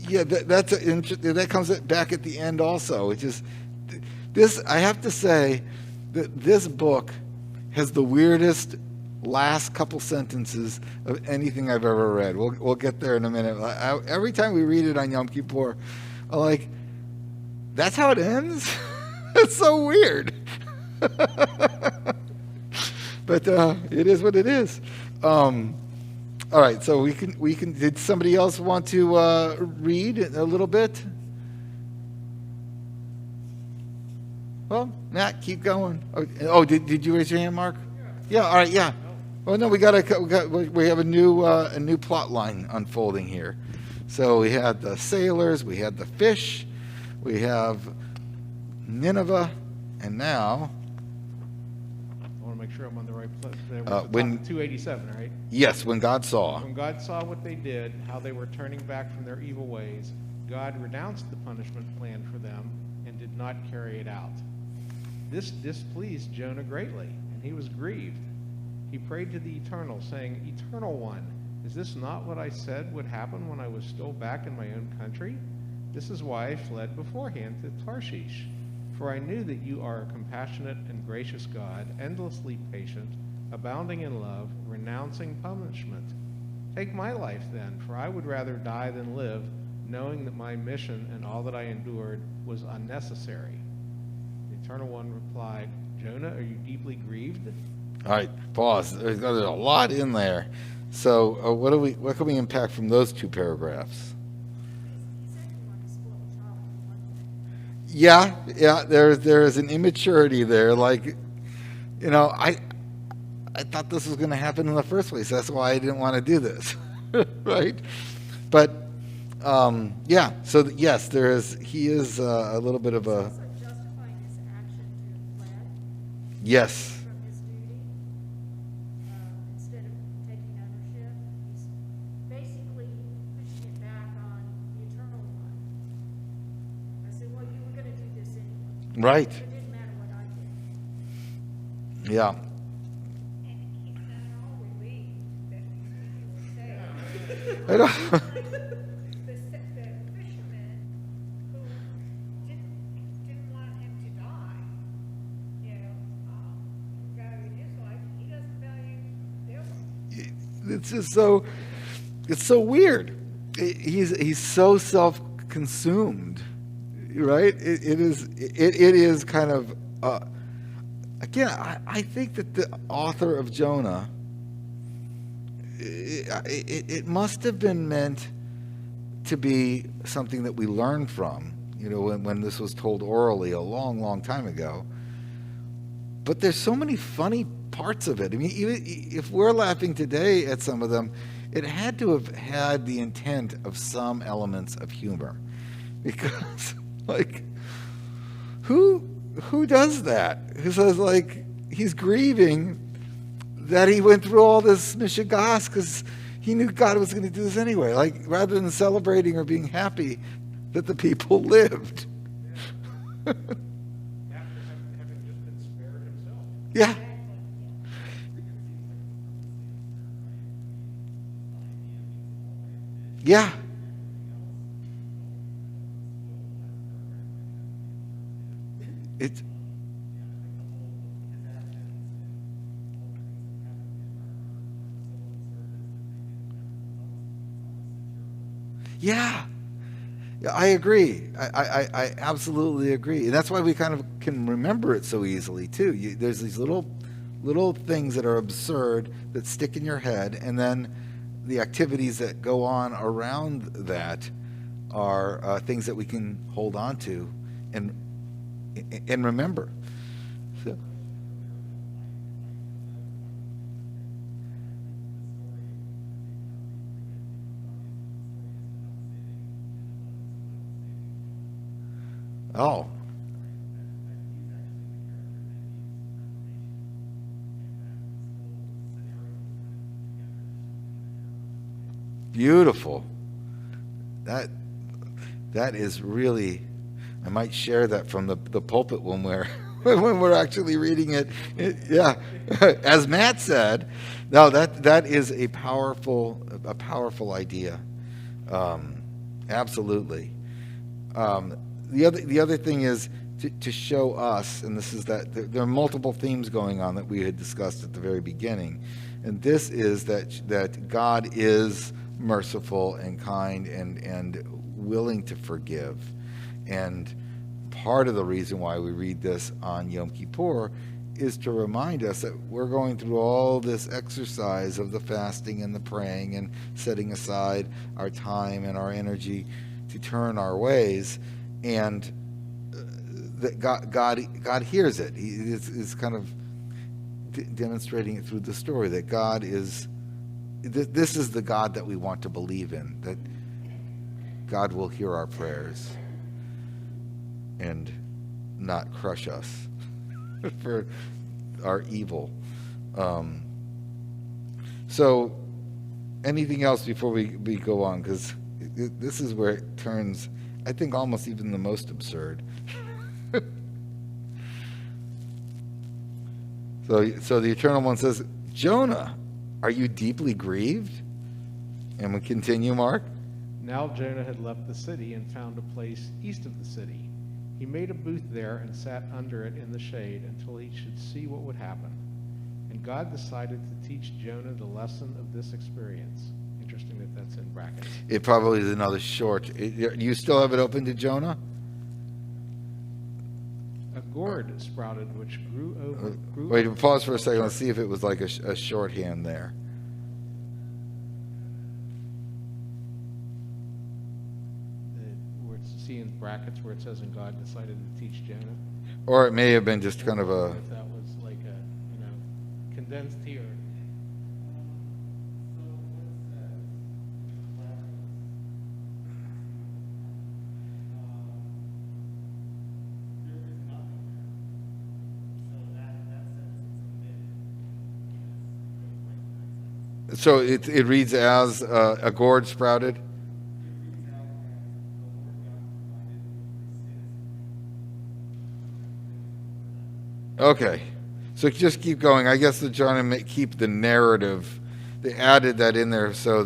yeah, that comes back at the end also. It just this I have to say that this book has the weirdest last couple sentences of anything I've ever read. We'll get there in a minute. Every time we read it on Yom Kippur, I'm like, that's how it ends? It's so weird. But it is what it is. All right, so we can. Did somebody else want to read a little bit? Well, Matt, keep going. Oh, did you raise your hand, Mark? Yeah. All right. Yeah. Well, no, we have a new plot line unfolding here. So we had the sailors, we had the fish, we have Nineveh, and now. I want to make sure I'm on the right place. There Uh, was when- 287, right? Yes, when God saw. When God saw what they did, how they were turning back from their evil ways, God renounced the punishment planned for them and did not carry it out. This displeased Jonah greatly, and he was grieved. He prayed to the Eternal, saying, "Eternal One, is this not what I said would happen when I was still back in my own country? This is why I fled beforehand to Tarshish. For I knew that you are a compassionate and gracious God, endlessly patient, abounding in love, renouncing punishment. Take my life then, for I would rather die than live, knowing that my mission and all that I endured was unnecessary." The Eternal One replied, "Jonah, are you deeply grieved?" All right, pause. There's a lot in there. So what can we impact from those two paragraphs? He said he wanted to spoil a child in one thing. Yeah. There is an immaturity there. Like, I thought this was going to happen in the first place. That's why I didn't want to do this, right? But yeah. So yes, there is. He is a little bit of a Also justifying his action to have fled yes. from his duty, instead of taking ownership. He's basically pushing it back on the Eternal One. I said, well, you were going to do this anyway. Right. It didn't matter what I did. Yeah. And he's not all relieved that he was saved. I don't. The fishermen who didn't want him to die, valued his life, he doesn't value their life. It's just it's so weird. He's so self-consumed, right? It is kind of again. I think that the author of Jonah, it must have been meant to be something that we learn from. When this was told orally a long, long time ago. But there's so many funny parts of it. I mean, even if we're laughing today at some of them, it had to have had the intent of some elements of humor, because like, who does that? Who says like he's grieving that he went through all this mishigas because he knew God was going to do this anyway. Like, rather than celebrating or being happy that the people lived. After having just been spared himself. Yeah. Yeah. It's yeah. Yeah, I agree. I absolutely agree. And that's why we kind of can remember it so easily too. There's these little things that are absurd that stick in your head, and then the activities that go on around that are things that we can hold on to and remember. So. Oh. Beautiful. That is really, I might share that from the pulpit when we're when we're actually reading it. Yeah, as Matt said, no, that is a powerful idea. Absolutely. The other thing is to show us, and this is that there are multiple themes going on that we had discussed at the very beginning, and this is that God is merciful and kind and willing to forgive. And part of the reason why we read this on Yom Kippur is to remind us that we're going through all this exercise of the fasting and the praying and setting aside our time and our energy to turn our ways, and that God hears it. He is kind of demonstrating it through the story that God is. This is the God that we want to believe in. That God will hear our prayers and not crush us for our evil. So, anything else before we go on? Because this is where it turns, I think, almost even the most absurd. So the Eternal One says, Jonah, are you deeply grieved? And we continue, Mark. Now Jonah had left the city and found a place east of the city. He made a booth there and sat under it in the shade until he should see what would happen. And God decided to teach Jonah the lesson of this experience. Interesting that that's in brackets. It probably is another short. You still have it open to Jonah? A gourd sprouted which grew Wait, up pause for a second. Let's see if it was like a shorthand there. Where it's see in brackets where it says, and God decided to teach Jonah. Or it may have been just kind of a... If that was like a, condensed here. So it reads as a gourd sprouted? Okay. So just keep going. I guess they're trying to keep the narrative. They added that in there so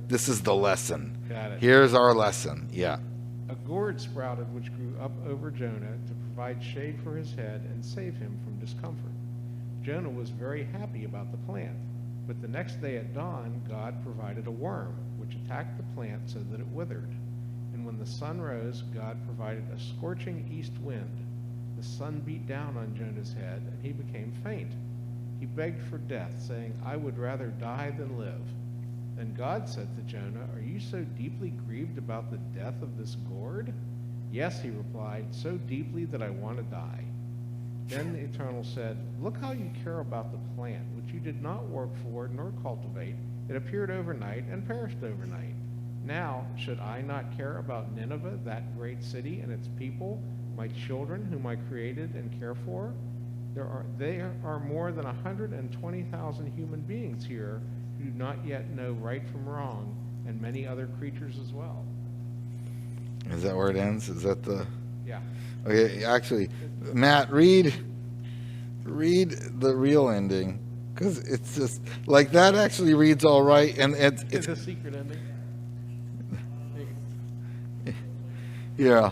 this is the lesson. Got it. Here's our lesson. Yeah. A gourd sprouted which grew up over Jonah to provide shade for his head and save him from discomfort. Jonah was very happy about the plant. But the next day at dawn, God provided a worm, which attacked the plant so that it withered. And when the sun rose, God provided a scorching east wind. The sun beat down on Jonah's head, and he became faint. He begged for death, saying, I would rather die than live. Then God said to Jonah, Are you so deeply grieved about the death of this gourd? Yes, he replied, so deeply that I want to die. Then the Eternal said, Look how you care about the plant, which you did not work for nor cultivate. It appeared overnight and perished overnight. Now, should I not care about Nineveh, that great city, and its people, my children, whom I created and care for? There are more than 120,000 human beings here who do not yet know right from wrong, and many other creatures as well. Is that where it ends? Is that the... Yeah. Okay, actually, Matt, read the real ending, because it's just like that. Actually, reads all right, and it's a secret ending. Yeah,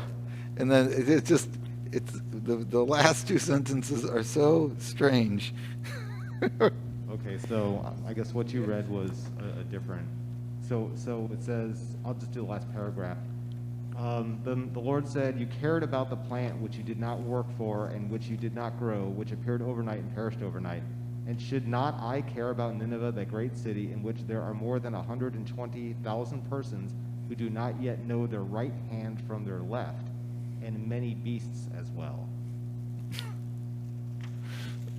and then it's the last two sentences are so strange. Okay, so I guess what you read was a different. So it says, I'll just do the last paragraph. Then the Lord said, You cared about the plant which you did not work for and which you did not grow, which appeared overnight and perished overnight. And should not I care about Nineveh, that great city, in which there are more than 120,000 persons who do not yet know their right hand from their left, and many beasts as well?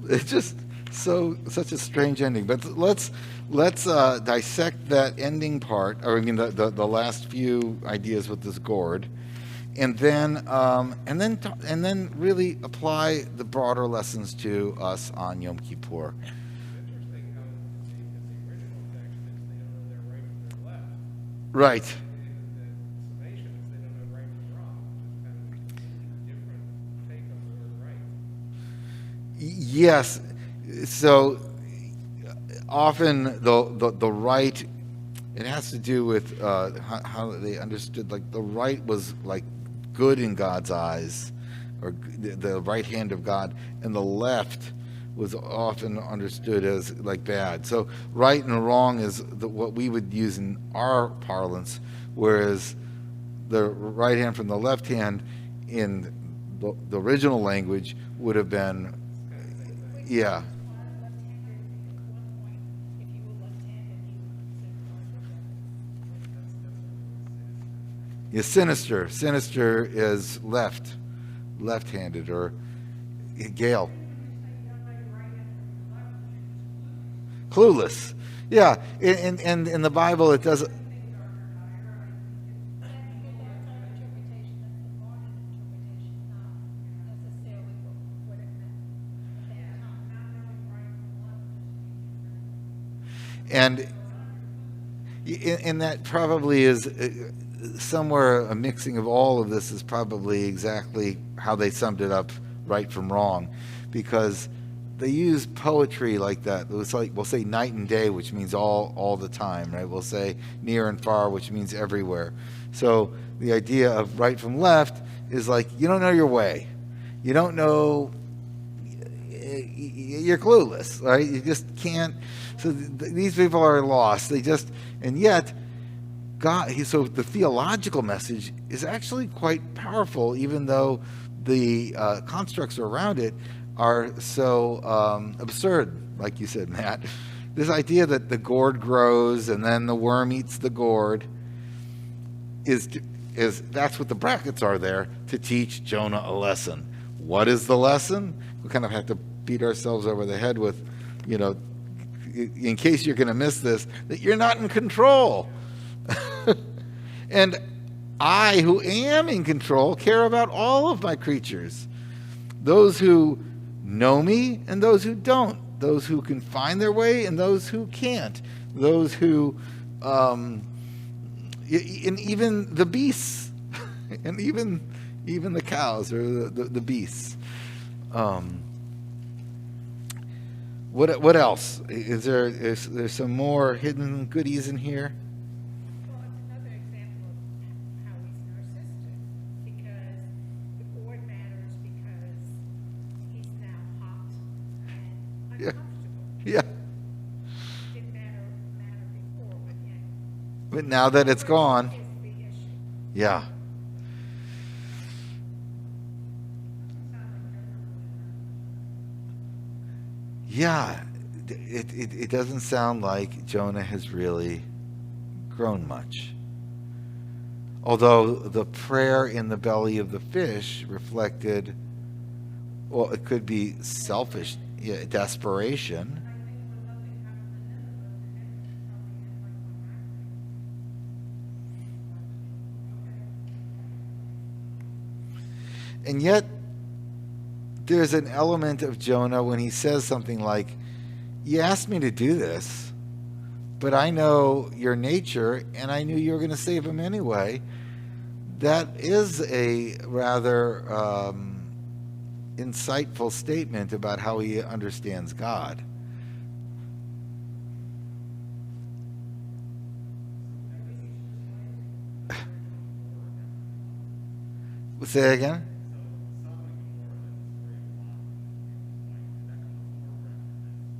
It's just such a strange ending. But let's dissect that ending part, or I mean the last few ideas with this gourd, and then really apply the broader lessons to us on Yom Kippur. It's interesting how the original text is they don't know their right from their left. Right. The summation is they don't know right from wrong, which is kind of a different take on the word right. Yes. So often the right, it has to do with how they understood, like the right was like good in God's eyes, or the right hand of God, and the left was often understood as like bad. So right and wrong is what we would use in our parlance, whereas the right hand from the left hand in the original language would have been, yeah. Left-handed, at one point, if you were left-handed, you would Yeah, sinister. Sinister is left-handed, or Gale. Clueless. Yeah, and in the Bible it doesn't. that's our interpretation, that's the modern interpretation, not necessarily what it meant at that time. And that probably is somewhere a mixing of all of this is probably exactly how they summed it up, right from wrong, because they use poetry like that. It's like we'll say night and day, which means all the time, right? We'll say near and far, which means everywhere. So the idea of right from left is like you don't know your way, you don't know, you're clueless, right? You just can't. So these people are lost. They just, and yet God. So the theological message is actually quite powerful, even though the constructs around it are so absurd, like you said, Matt. This idea that the gourd grows and then the worm eats the gourd is that's what the brackets are there, to teach Jonah a lesson. What is the lesson? We kind of have to beat ourselves over the head with, in case you're going to miss this, that you're not in control. And I, who am in control, care about all of my creatures. Those who know me and those who don't. Those who can find their way and those who can't. Those who, and even the beasts, and even the cows or the beasts. What else? Is there some more hidden goodies in here? Well, it's another example of how he's narcissistic, because the board matters because he's now hot and Yeah. uncomfortable. Yeah. Didn't matter before, but yet. But now that it's gone, Is the issue. yeah. Yeah, it doesn't sound like Jonah has really grown much. Although the prayer in the belly of the fish reflected, well, it could be selfish, yeah, desperation. And yet, there's an element of Jonah when he says something like, you asked me to do this, but I know your nature, and I knew you were going to save him anyway. That is a rather insightful statement about how he understands God. Say that again?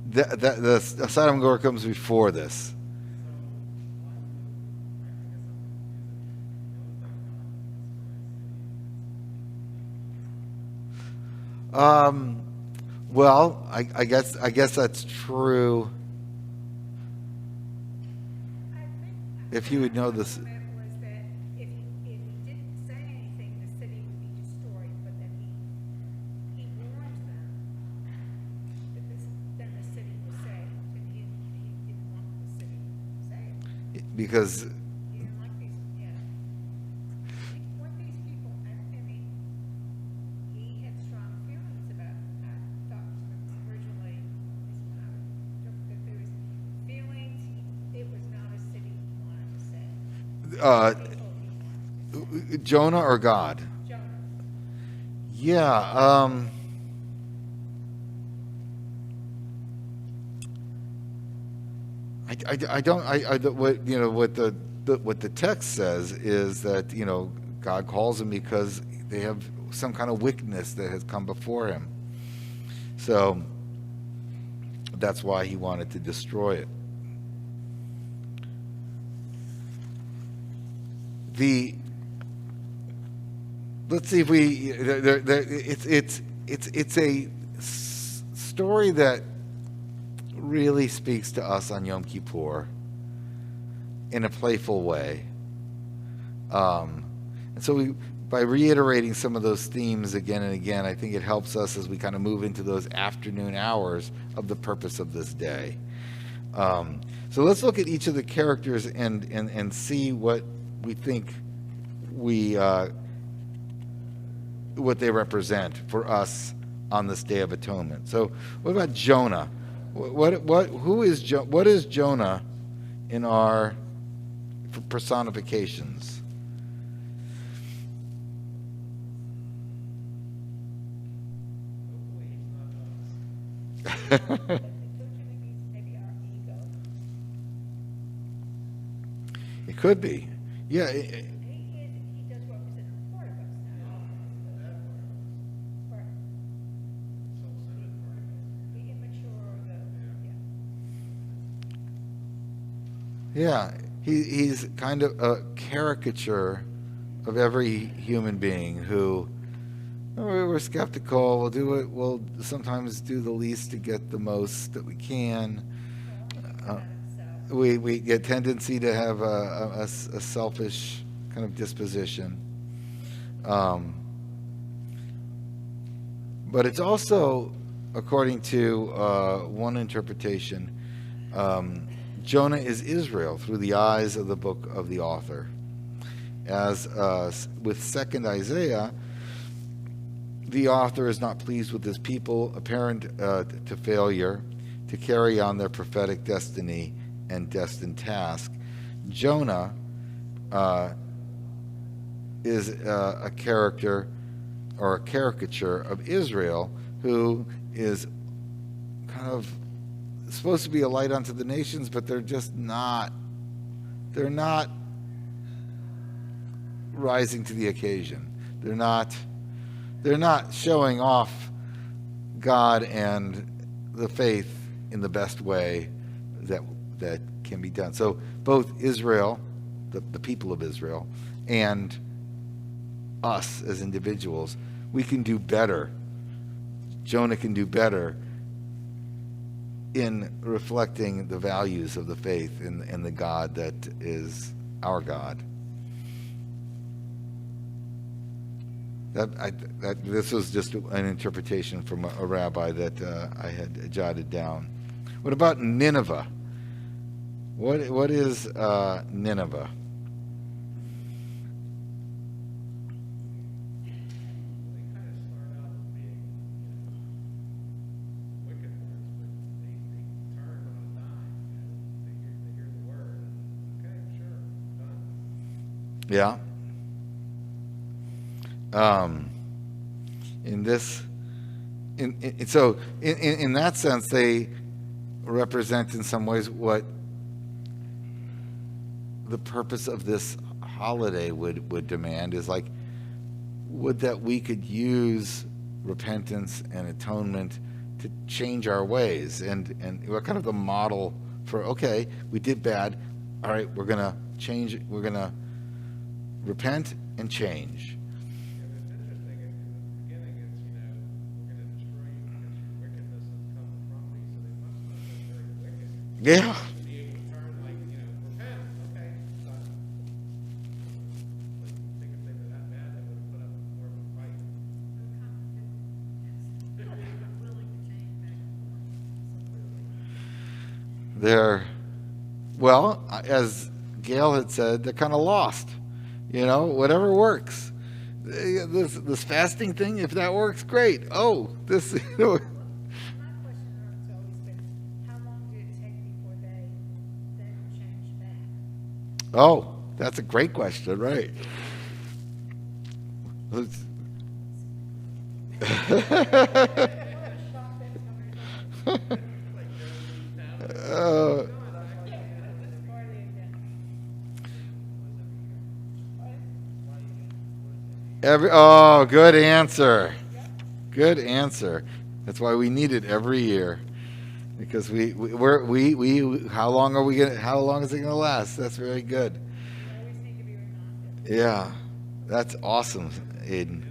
The Sodom and Gomorrah comes before this. Well, I guess that's true. I think If you would know this. was that if he didn't say anything, the city would be destroyed, but then he warned them that then the city was saved, and he didn't want the city saved. Because He didn't like these, yeah. What these people, I mean, he had strong feelings about, I thought originally, that there was feelings, it was not a city he wanted to save. People he wanted to Jonah or God? save. Jonah. Yeah. I don't, what, what the text says is that, God calls them because they have some kind of wickedness that has come before him. So that's why he wanted to destroy it. Let's see if we, it's a story that really speaks to us on Yom Kippur in a playful way. And so by reiterating some of those themes again and again, I think it helps us as we kind of move into those afternoon hours of the purpose of this day. So let's look at each of the characters and see what we think what they represent for us on this Day of Atonement. So what about Jonah? What is Jonah in our personifications? Don't you think he's maybe our ego? It could be. Yeah. He does represent a part of us, not all of us. Right. The immature, Yeah, he's kind of a caricature of every human being who, we're skeptical, we'll do it, we'll sometimes do the least to get the most that we can. We get tendency to have a selfish kind of disposition. But it's also, according to one interpretation, Jonah is Israel through the eyes of the book of the author. As with 2nd Isaiah, the author is not pleased with his people, apparent to failure to carry on their prophetic destiny and destined task. Jonah is a character or a caricature of Israel, who is kind of supposed to be a light unto the nations, but they're just not. They're not rising to the occasion. They're not showing off God and the faith in the best way that can be done. So both Israel, the people of Israel, and us as individuals, we can do better. Jonah can do better in reflecting the values of the faith in the God that is our God. This was just an interpretation from a rabbi that I had jotted down. What about Nineveh? What is Nineveh? Yeah. In that sense, they represent in some ways what the purpose of this holiday would demand, is like, would that we could use repentance and atonement to change our ways, and what kind of the model for, okay, we did bad, all right, we're gonna change, we're gonna repent and change. Yeah. They're, well, as Gail had said, they're kind of lost. Whatever works. This fasting thing, if that works, great. Oh, this, My question has always been, how long did it take before they then changed back? Oh, that's a great question, right? Good answer. Good answer. That's why we need it every year. Because how long is it gonna last? That's very good. We always need to be reminded. Yeah. That's awesome, Aiden.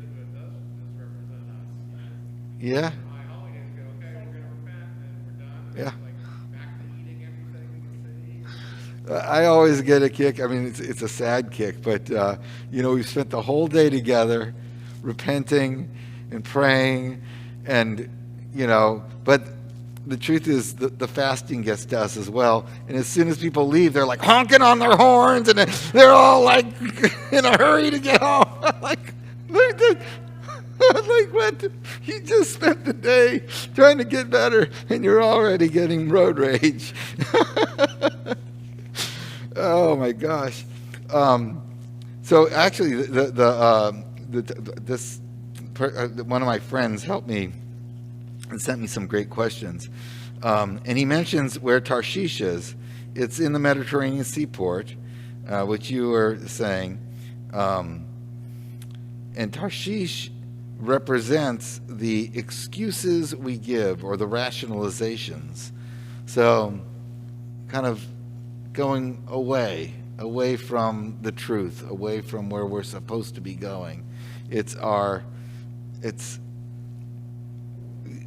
Yeah. Yeah. I always get a kick. I mean, it's a sad kick, but we've spent the whole day together, repenting and praying, and but the truth is the fasting gets to us as well. And as soon as people leave, they're like honking on their horns, and they're all like in a hurry to get home. like what? You just spent the day trying to get better, and you're already getting road rage. Oh my gosh! So actually, one of my friends helped me and sent me some great questions, and he mentions where Tarshish is. It's in the Mediterranean seaport, which you were saying, and Tarshish represents the excuses we give or the rationalizations. So, kind of going away from the truth, away from where we're supposed to be going. It's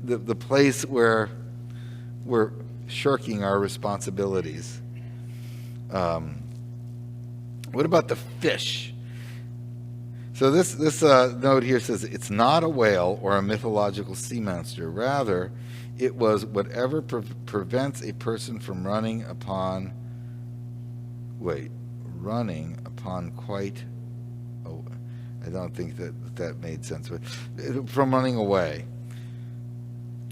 the place where we're shirking our responsibilities. What about the fish? So this note here says it's not a whale or a mythological sea monster. Rather, it was whatever prevents a person from running upon quite. Oh, I don't think that made sense. But from running away.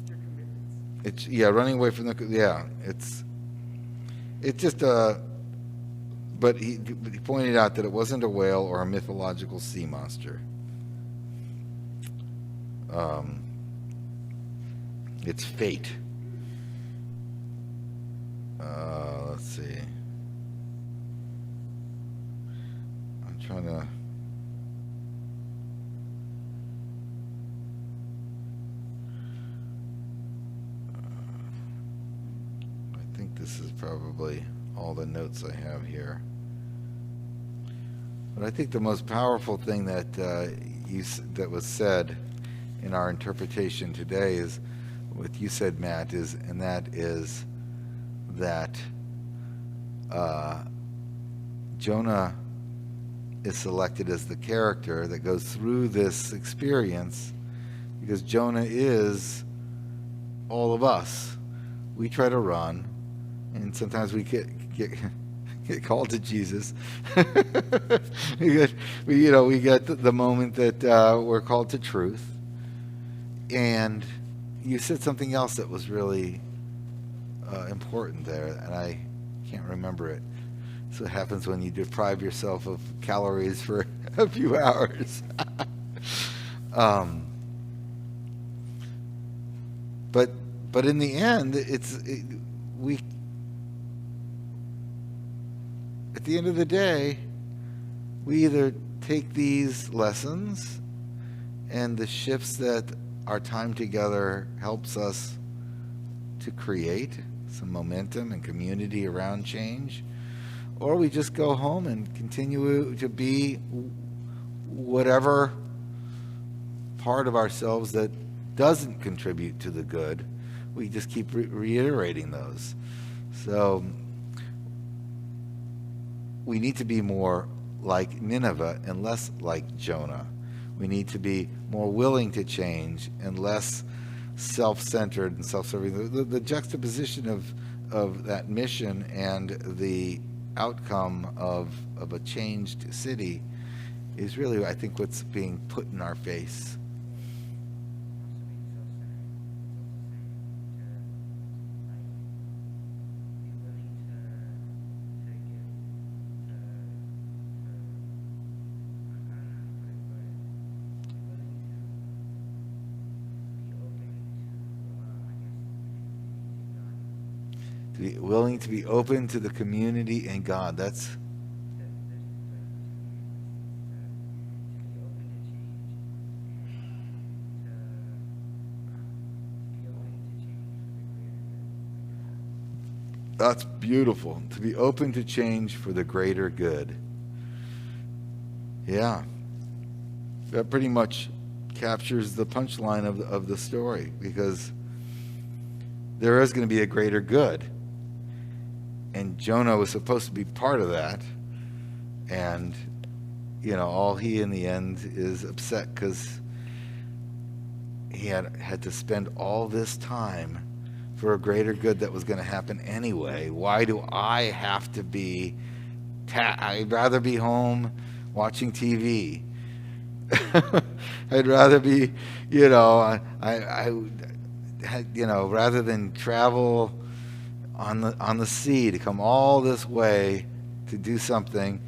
Your commitments. It's running away from it's just but he pointed out that it wasn't a whale or a mythological sea monster. It's fate. Let's see. I'm trying to. I think this is probably all the notes I have here. But I think the most powerful thing that that was said in our interpretation today is what you said, Matt, and that is that Jonah is selected as the character that goes through this experience because Jonah is all of us. We try to run, and sometimes we get called to Jesus. we get the moment that we're called to truth. And you said something else that was really important there, and I can't remember it. So it happens when you deprive yourself of calories for a few hours. But in the end, at the end of the day, we either take these lessons and the shifts that our time together helps us to create some momentum and community around change, or we just go home and continue to be whatever part of ourselves that doesn't contribute to the good. We just keep reiterating those. So we need to be more like Nineveh and less like Jonah. We need to be more willing to change and less self-centered and self-serving. The juxtaposition of that mission and the outcome of a changed city is really, I think, what's being put in our face. To be willing to be open to the community and God. That's That's beautiful. To be open to change for the greater good. Yeah. That pretty much captures the punchline of the story, because there is going to be a greater good. And Jonah was supposed to be part of that. And, all he in the end is upset because he had to spend all this time for a greater good that was going to happen anyway. Why do I have to be... I'd rather be home watching TV. I'd rather be, rather than travel on the sea to come all this way to do something.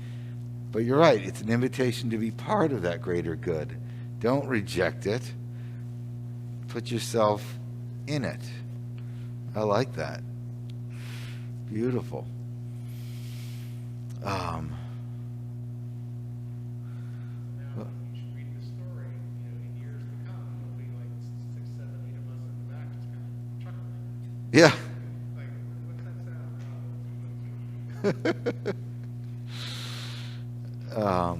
But you're right, it's an invitation to be part of that greater good. Don't reject it. Put yourself in it. I like that. Beautiful. Now, you should read the story, in years to come. There'll be like 6, 7, 8 of us in the back just kind of chuckling. Yeah. Like, what's that sound? While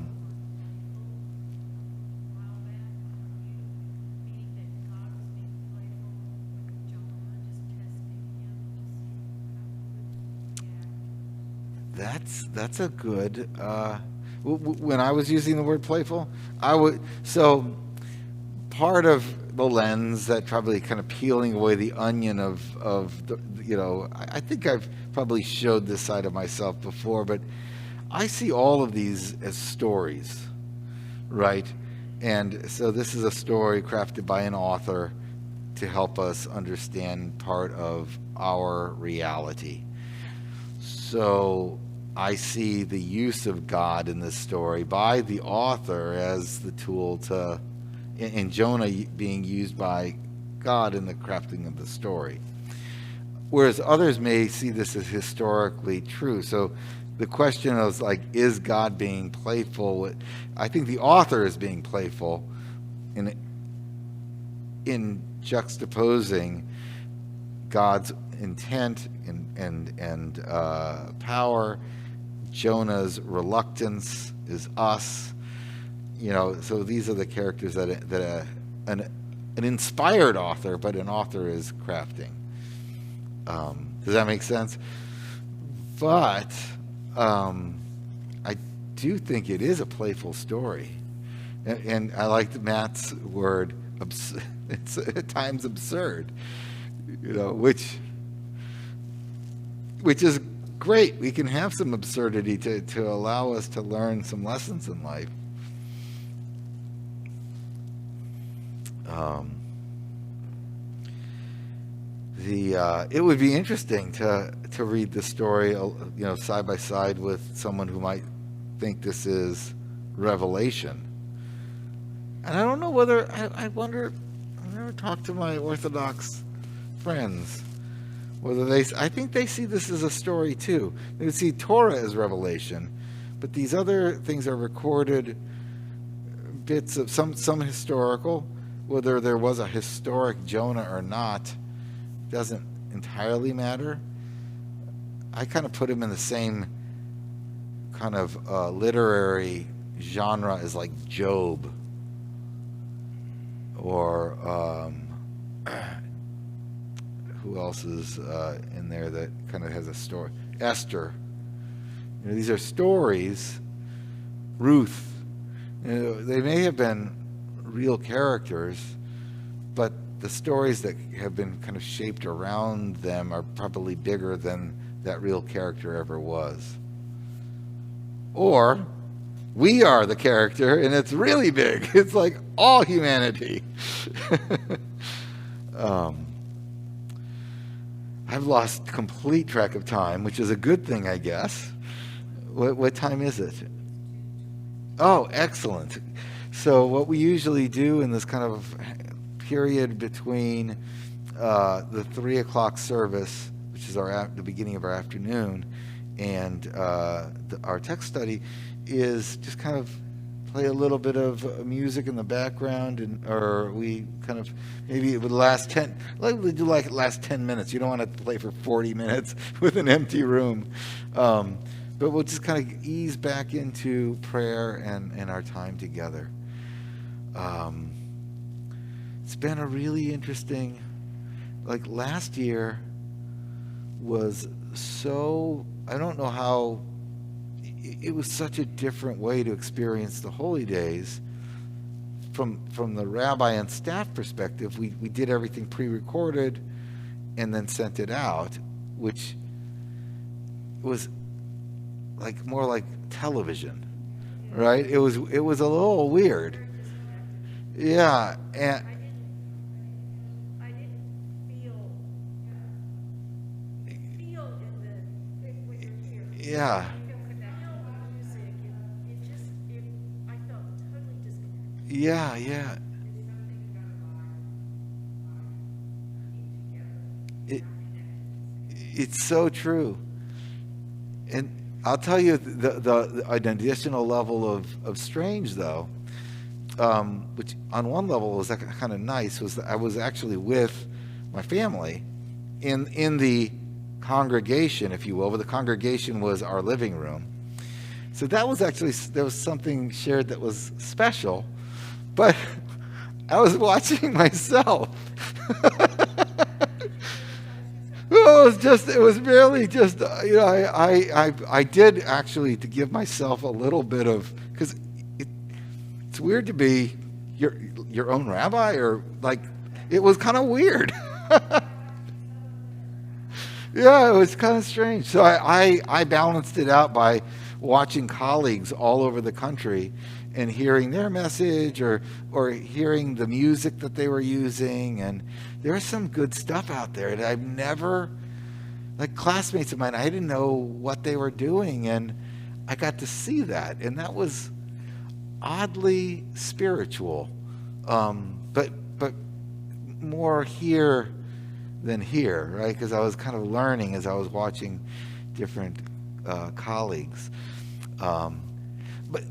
back, you mean that God was being playful with Jonah, just testing him to see how he would react? That's a good. When I was using the word playful, part of the lens that probably kind of peeling away the onion of the, I think I've probably showed this side of myself before, but I see all of these as stories, right? And so this is a story crafted by an author to help us understand part of our reality. So I see the use of God in this story by the author as the tool in Jonah being used by God in the crafting of the story. Whereas others may see this as historically true. So the question is is God being playful? I think the author is being playful in juxtaposing God's intent and power. Jonah's reluctance is us. So these are the characters that an inspired author, but an author is crafting. Does that make sense? But I do think it is a playful story, and I like Matt's word. It's at times absurd, which is great. We can have some absurdity to allow us to learn some lessons in life. It would be interesting to read the story, side by side with someone who might think this is revelation. And I don't know whether I wonder. I've never talked to my Orthodox friends whether I think they see this as a story too. They would see Torah as revelation, but these other things are recorded bits of some historical. Whether there was a historic Jonah or not doesn't entirely matter. I kind of put him in the same kind of literary genre as like Job or who else is in there that kind of has a story? Esther. These are stories. Ruth. They may have been real characters, but the stories that have been kind of shaped around them are probably bigger than that real character ever was. Or we are the character and it's really big. It's like all humanity. I've lost complete track of time, which is a good thing, I guess. What time is it? Oh, excellent. So what we usually do in this kind of period between the 3 o'clock service, which is the beginning of our afternoon, and our text study, is just kind of play a little bit of music in the background, or we kind of, maybe it would last 10, last 10 minutes. You don't want to play for 40 minutes with an empty room. But we'll just kind of ease back into prayer and our time together. It's been a really interesting, like last year was so, I don't know how, it was such a different way to experience the holy days. From the rabbi and staff perspective, we did everything pre-recorded and then sent it out, which was like more like television, right? It was a little weird. Yeah, and I didn't feel in when you're here. yeah. I feel connected with the music, and I felt totally disconnected. Yeah. It's so true. And I'll tell you the an additional level of strange, though, which on one level was kind of nice, was that I was actually with my family in the congregation, if you will, but the congregation was our living room. So that was actually, there was something shared that was special, but I was watching myself. It was really just, I did actually, to give myself a little bit of, because it's weird to be your own rabbi, or like, it was kind of weird. Yeah, it was kind of strange. So I balanced it out by watching colleagues all over the country and hearing their message, or hearing the music that they were using. And there's some good stuff out there that I've never, like classmates of mine, I didn't know what they were doing, and I got to see that, and that was oddly spiritual, but more here than here, right? Because I was kind of learning as I was watching different colleagues.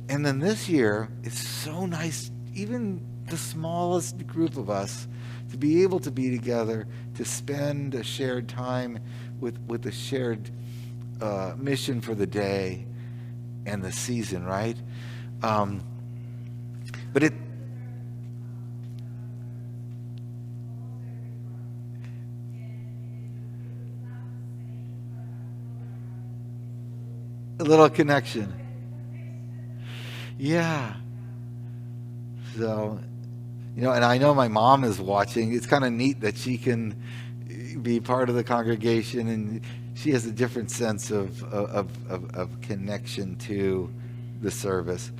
And then this year, it's so nice, even the smallest group of us, to be able to be together, to spend a shared time with a shared mission for the day and the season, right? But it, a little connection. Yeah. So, and I know my mom is watching. It's kind of neat that she can be part of the congregation, and she has a different sense of connection to the service.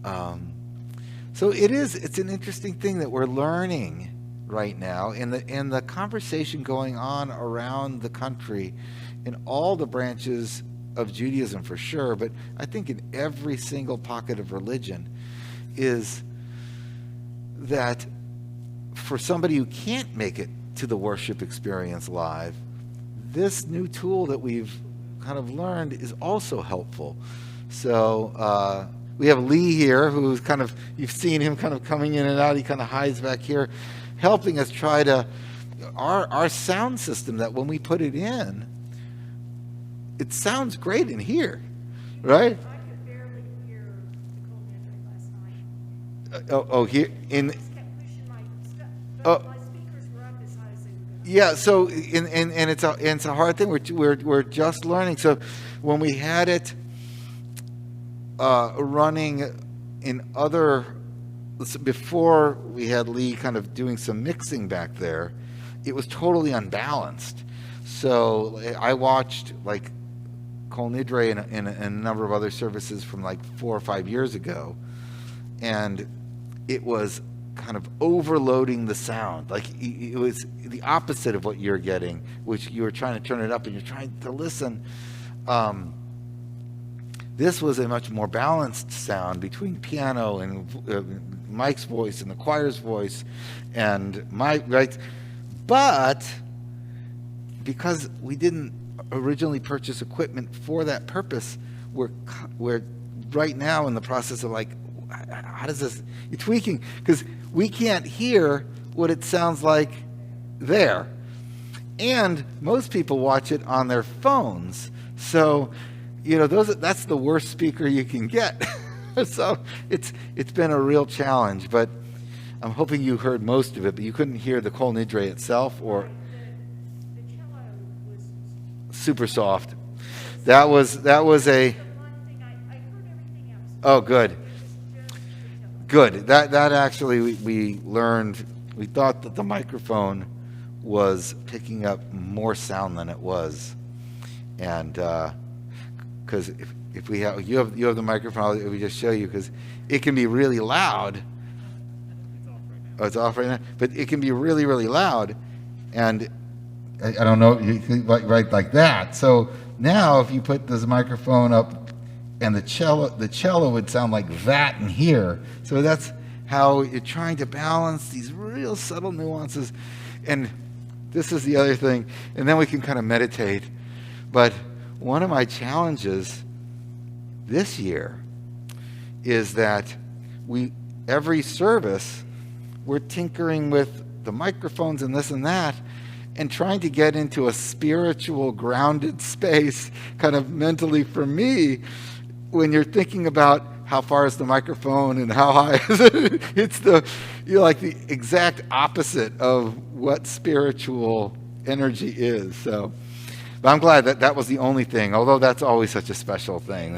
So it's an interesting thing that we're learning right now, and the conversation going on around the country in all the branches of Judaism for sure, but I think in every single pocket of religion, is that for somebody who can't make it to the worship experience live, this new tool that we've kind of learned is also helpful. So we have Lee here, who's kind of, you've seen him kind of coming in and out. He kind of hides back here, helping us try to, our sound system, that when we put it in, it sounds great in here, right? I could barely hear the cold entry last night. Here in. I just kept pushing my stuff, Oh. but my speakers were up as high as they were going. Yeah, so and it's a hard thing. We're just learning. So when we had it running in other, before we had Lee kind of doing some mixing back there, it was totally unbalanced. So I watched like Kol Nidre and a number of other services from like 4 or 5 years ago, and it was kind of overloading the sound. Like it was the opposite of what you're getting, which you were trying to turn it up and you're trying to listen. This was a much more balanced sound between piano and Mike's voice and the choir's voice and my, right? But because we didn't originally purchase equipment for that purpose, we're right now in the process of like, how does this, you're tweaking, because we can't hear what it sounds like there. And most people watch it on their phones. So, that's the worst speaker you can get. So it's been a real challenge, but I'm hoping you heard most of it, but you couldn't hear the Kol Nidre itself, or The cello was super soft. That was a, the one thing I heard everything else. oh, good. It was just the cello. Good. That actually we learned. We thought that the microphone was picking up more sound than it was, and because if we have you have the microphone, we just show you, because it can be really loud. Oh, it's off right now. But it can be really, really loud, and I don't know, you think right like that. So now, if you put this microphone up, and the cello would sound like that in here. So that's how you're trying to balance these real subtle nuances. And this is the other thing. And then we can kind of meditate. But one of my challenges this year is that every service, we're tinkering with the microphones and this and that, and trying to get into a spiritual, grounded space, kind of mentally for me, when you're thinking about how far is the microphone and how high is it. It's like the exact opposite of what spiritual energy is. So, but I'm glad that was the only thing, although that's always such a special thing.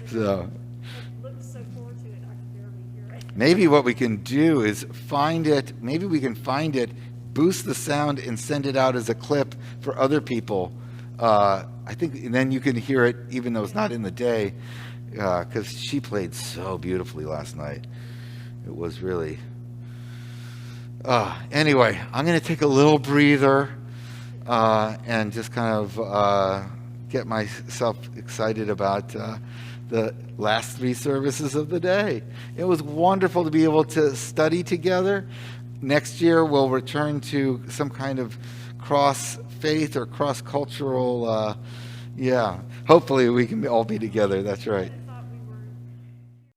So Looking so forward to it, I can barely hear it. maybe what we can do is maybe we can find it, boost the sound, and send it out as a clip for other people. I think, and then you can hear it even though it's not in the day, because she played so beautifully last night. It was really... anyway, I'm going to take a little breather and just kind of get myself excited about the last three services of the day. It was wonderful to be able to study together. Next year, we'll return to some kind of cross-faith or cross-cultural, hopefully we can all be together. That's right.